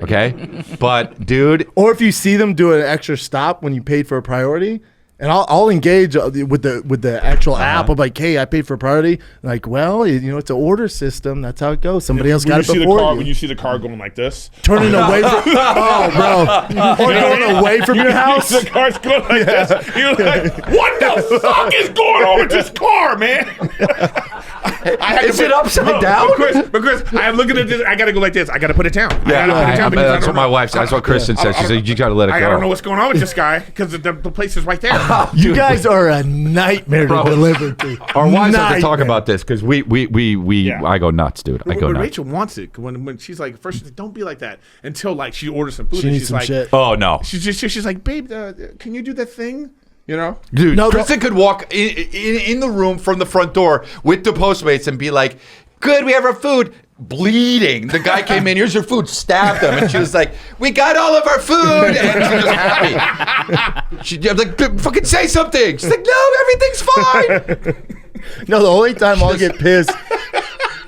Okay? But, dude. Or if you see them do an extra stop when you paid for a priority, and I'll engage with the actual app. I'm like, hey, I paid for priority. Like, well, it's an order system. That's how it goes. Somebody else got it before you. When you see the car going like this, turning away from bro, or going away from your house. The car's going like this. You're like, what the fuck is going on with this car, man? Is it upside down? But Chris, I'm looking at this. I gotta go like this. I gotta put it down. That's what my wife said. That's what Kristen said. She said, you gotta let it go. I don't know what's going on with this guy because the place is right there. You guys are a nightmare to deliver to. Our wives have to talk about this because I go nuts, dude. I go nuts. Rachel wants it when she's like, first she's like, don't be like that until like she orders some food. She and needs she's some like, shit. Oh no, she's like, babe, can you do that thing? Dude, No, Kristen could walk in the room from the front door with the Postmates and be like, good, we have our food. Bleeding. The guy came in, here's your food, stabbed him. And she was like, we got all of our food. And she was happy. I'm like, fucking say something. She's like, no, everything's fine. No, the only time I'll get pissed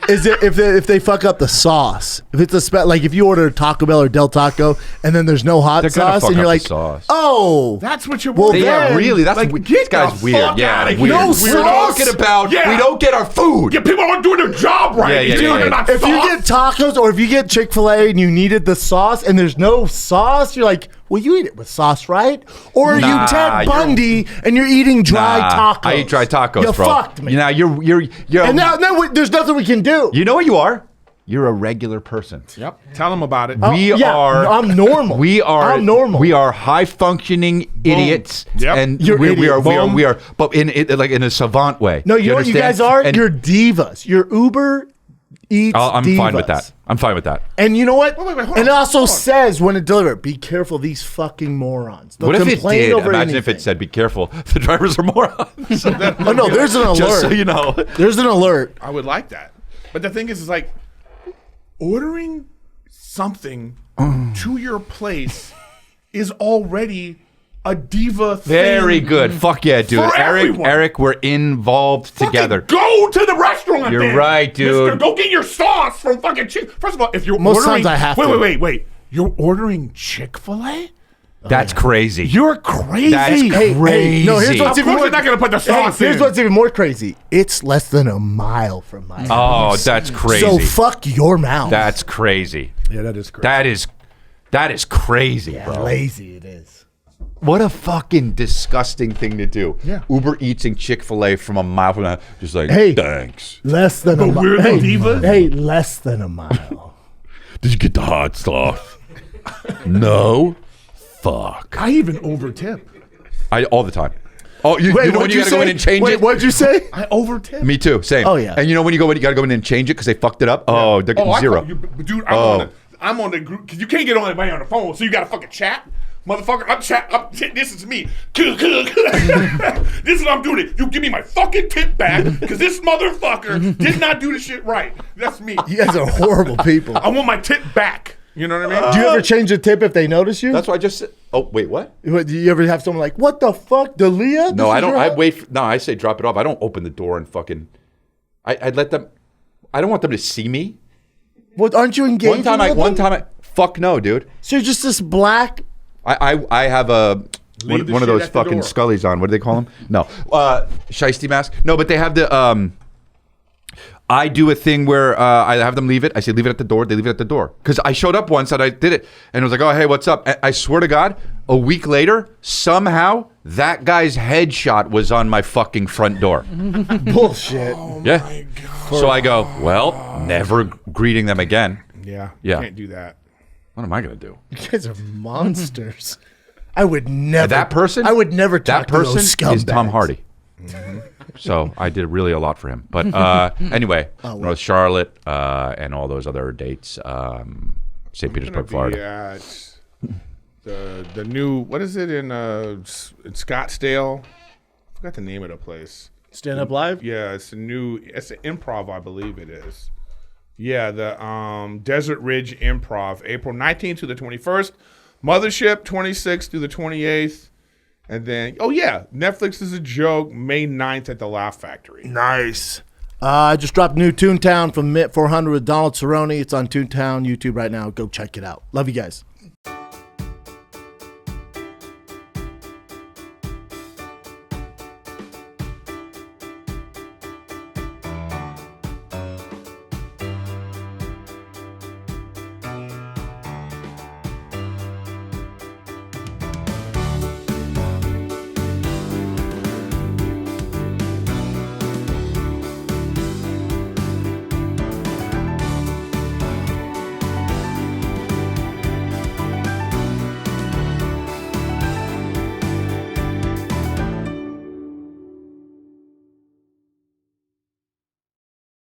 is if they fuck up the sauce. If it's like if you order Taco Bell or Del Taco and then there's no hot sauce and you're like, oh, that's what you're. Well, yeah, really. That's like, this guy's weird. Yeah, weird. No We're sauce. talking about we don't get our food. Yeah, people aren't doing their job right. Yeah, yeah. If you get tacos or if you get Chick-fil-A and you needed the sauce and there's no sauce, you're like, well, you eat it with sauce, right? Or are you Ted Bundy and you're eating dry tacos? I eat dry tacos, you bro. Fucked me. Now you're and now there's nothing we can do. You know what you are? You're a regular person. Yep. Tell them about it. I'm normal. I'm normal. We are high functioning idiots. Yep. And You're we idiot. are, but in a savant way. No, you know what you guys are? And You're divas. You're Uber Eats I'm divas. fine with that. I'm fine with that. And you know what? Wait, hold and it on, also hold on. says when it delivers, be careful these fucking morons. They'll What if it complain did? over Imagine if anything. it said, be careful. The drivers are morons. Oh, no, there's an alert. Just so you know. There's an alert. I would like that. But the thing is like ordering something to your place is already a diva thing. Very good. Fuck yeah, dude. For everyone. Eric, we're involved Fucking together. Go to the restaurant. You're then, right, dude. Mister, go get your sauce from fucking Chick. First of all, if you're Most ordering, times I have wait, to. wait. You're ordering Chick-fil-A? That's crazy. You're crazy. That's crazy. No, here's what's Of even course, more. you're not gonna put the sauce Here's in. what's even more crazy. It's less than a mile from my Oh, house. that's crazy. So fuck your mouth. That's crazy. Yeah, that is crazy. That is crazy, bro. lazy it is. What a fucking disgusting thing to do. Yeah. Uber Eats and Chick-fil-A from a mile from now. Just like, Hey. thanks. Less than a mile. we're the Hey, divas? hey, less than a mile. Did you get the hot sauce? No. Fuck. I even overtip. All the time. Oh, you know when what'd you gotta go in and change it? What'd you say? I overtip. Me too. Same. Oh, yeah. And you know when you gotta go in and change it because they fucked it up? Oh, they're getting zero. Dude, Oh. I'm on the group because you can't get on anybody on the phone, so you got to fucking chat. Motherfucker, this is me. This is what I'm doing. You give me my fucking tip back because this motherfucker did not do the shit right. That's me. You guys are horrible people. I want my tip back. You know what I mean? Do you ever change a tip if they notice you? That's why I just said. Oh, wait, what? Do you ever have someone like, what the fuck, Dalia? No, I don't. I wait. No, I say drop it off. I don't open the door and fucking. I'd let them. I don't want them to see me. What, aren't you engaged? One time I. Fuck no, dude. So you're just this black. I have a one the of shit those at the fucking door. Scullies on. What do they call them? No, shiesty mask. No, but they have the. I do a thing where I have them leave it. I say leave it at the door. They leave it at the door because I showed up once and I did it and it was like, oh hey, what's up? I swear to God, a week later, somehow that guy's headshot was on my fucking front door. Bullshit. Yeah. So I go, well, never greeting them again. Yeah. Yeah. Can't do that. What am I gonna do? You guys are monsters. I would never. That person? I would never talk That person to those scumbags. is Tom Hardy. So I did really a lot for him. But anyway, North Charlotte and all those other dates, St. Petersburg, Gonna be Florida. at the new, what is it in Scottsdale? I forgot the name of the place. Stand Up Live? Yeah, it's an improv, I believe it is. Yeah, the Desert Ridge Improv, April 19th to the 21st. Mothership, 26th to the 28th. And then, Netflix is a Joke, May 9th at the Laugh Factory. Nice. I just dropped new Toontown from Mitt 400 with Donald Cerrone. It's on Toontown YouTube right now. Go check it out. Love you guys.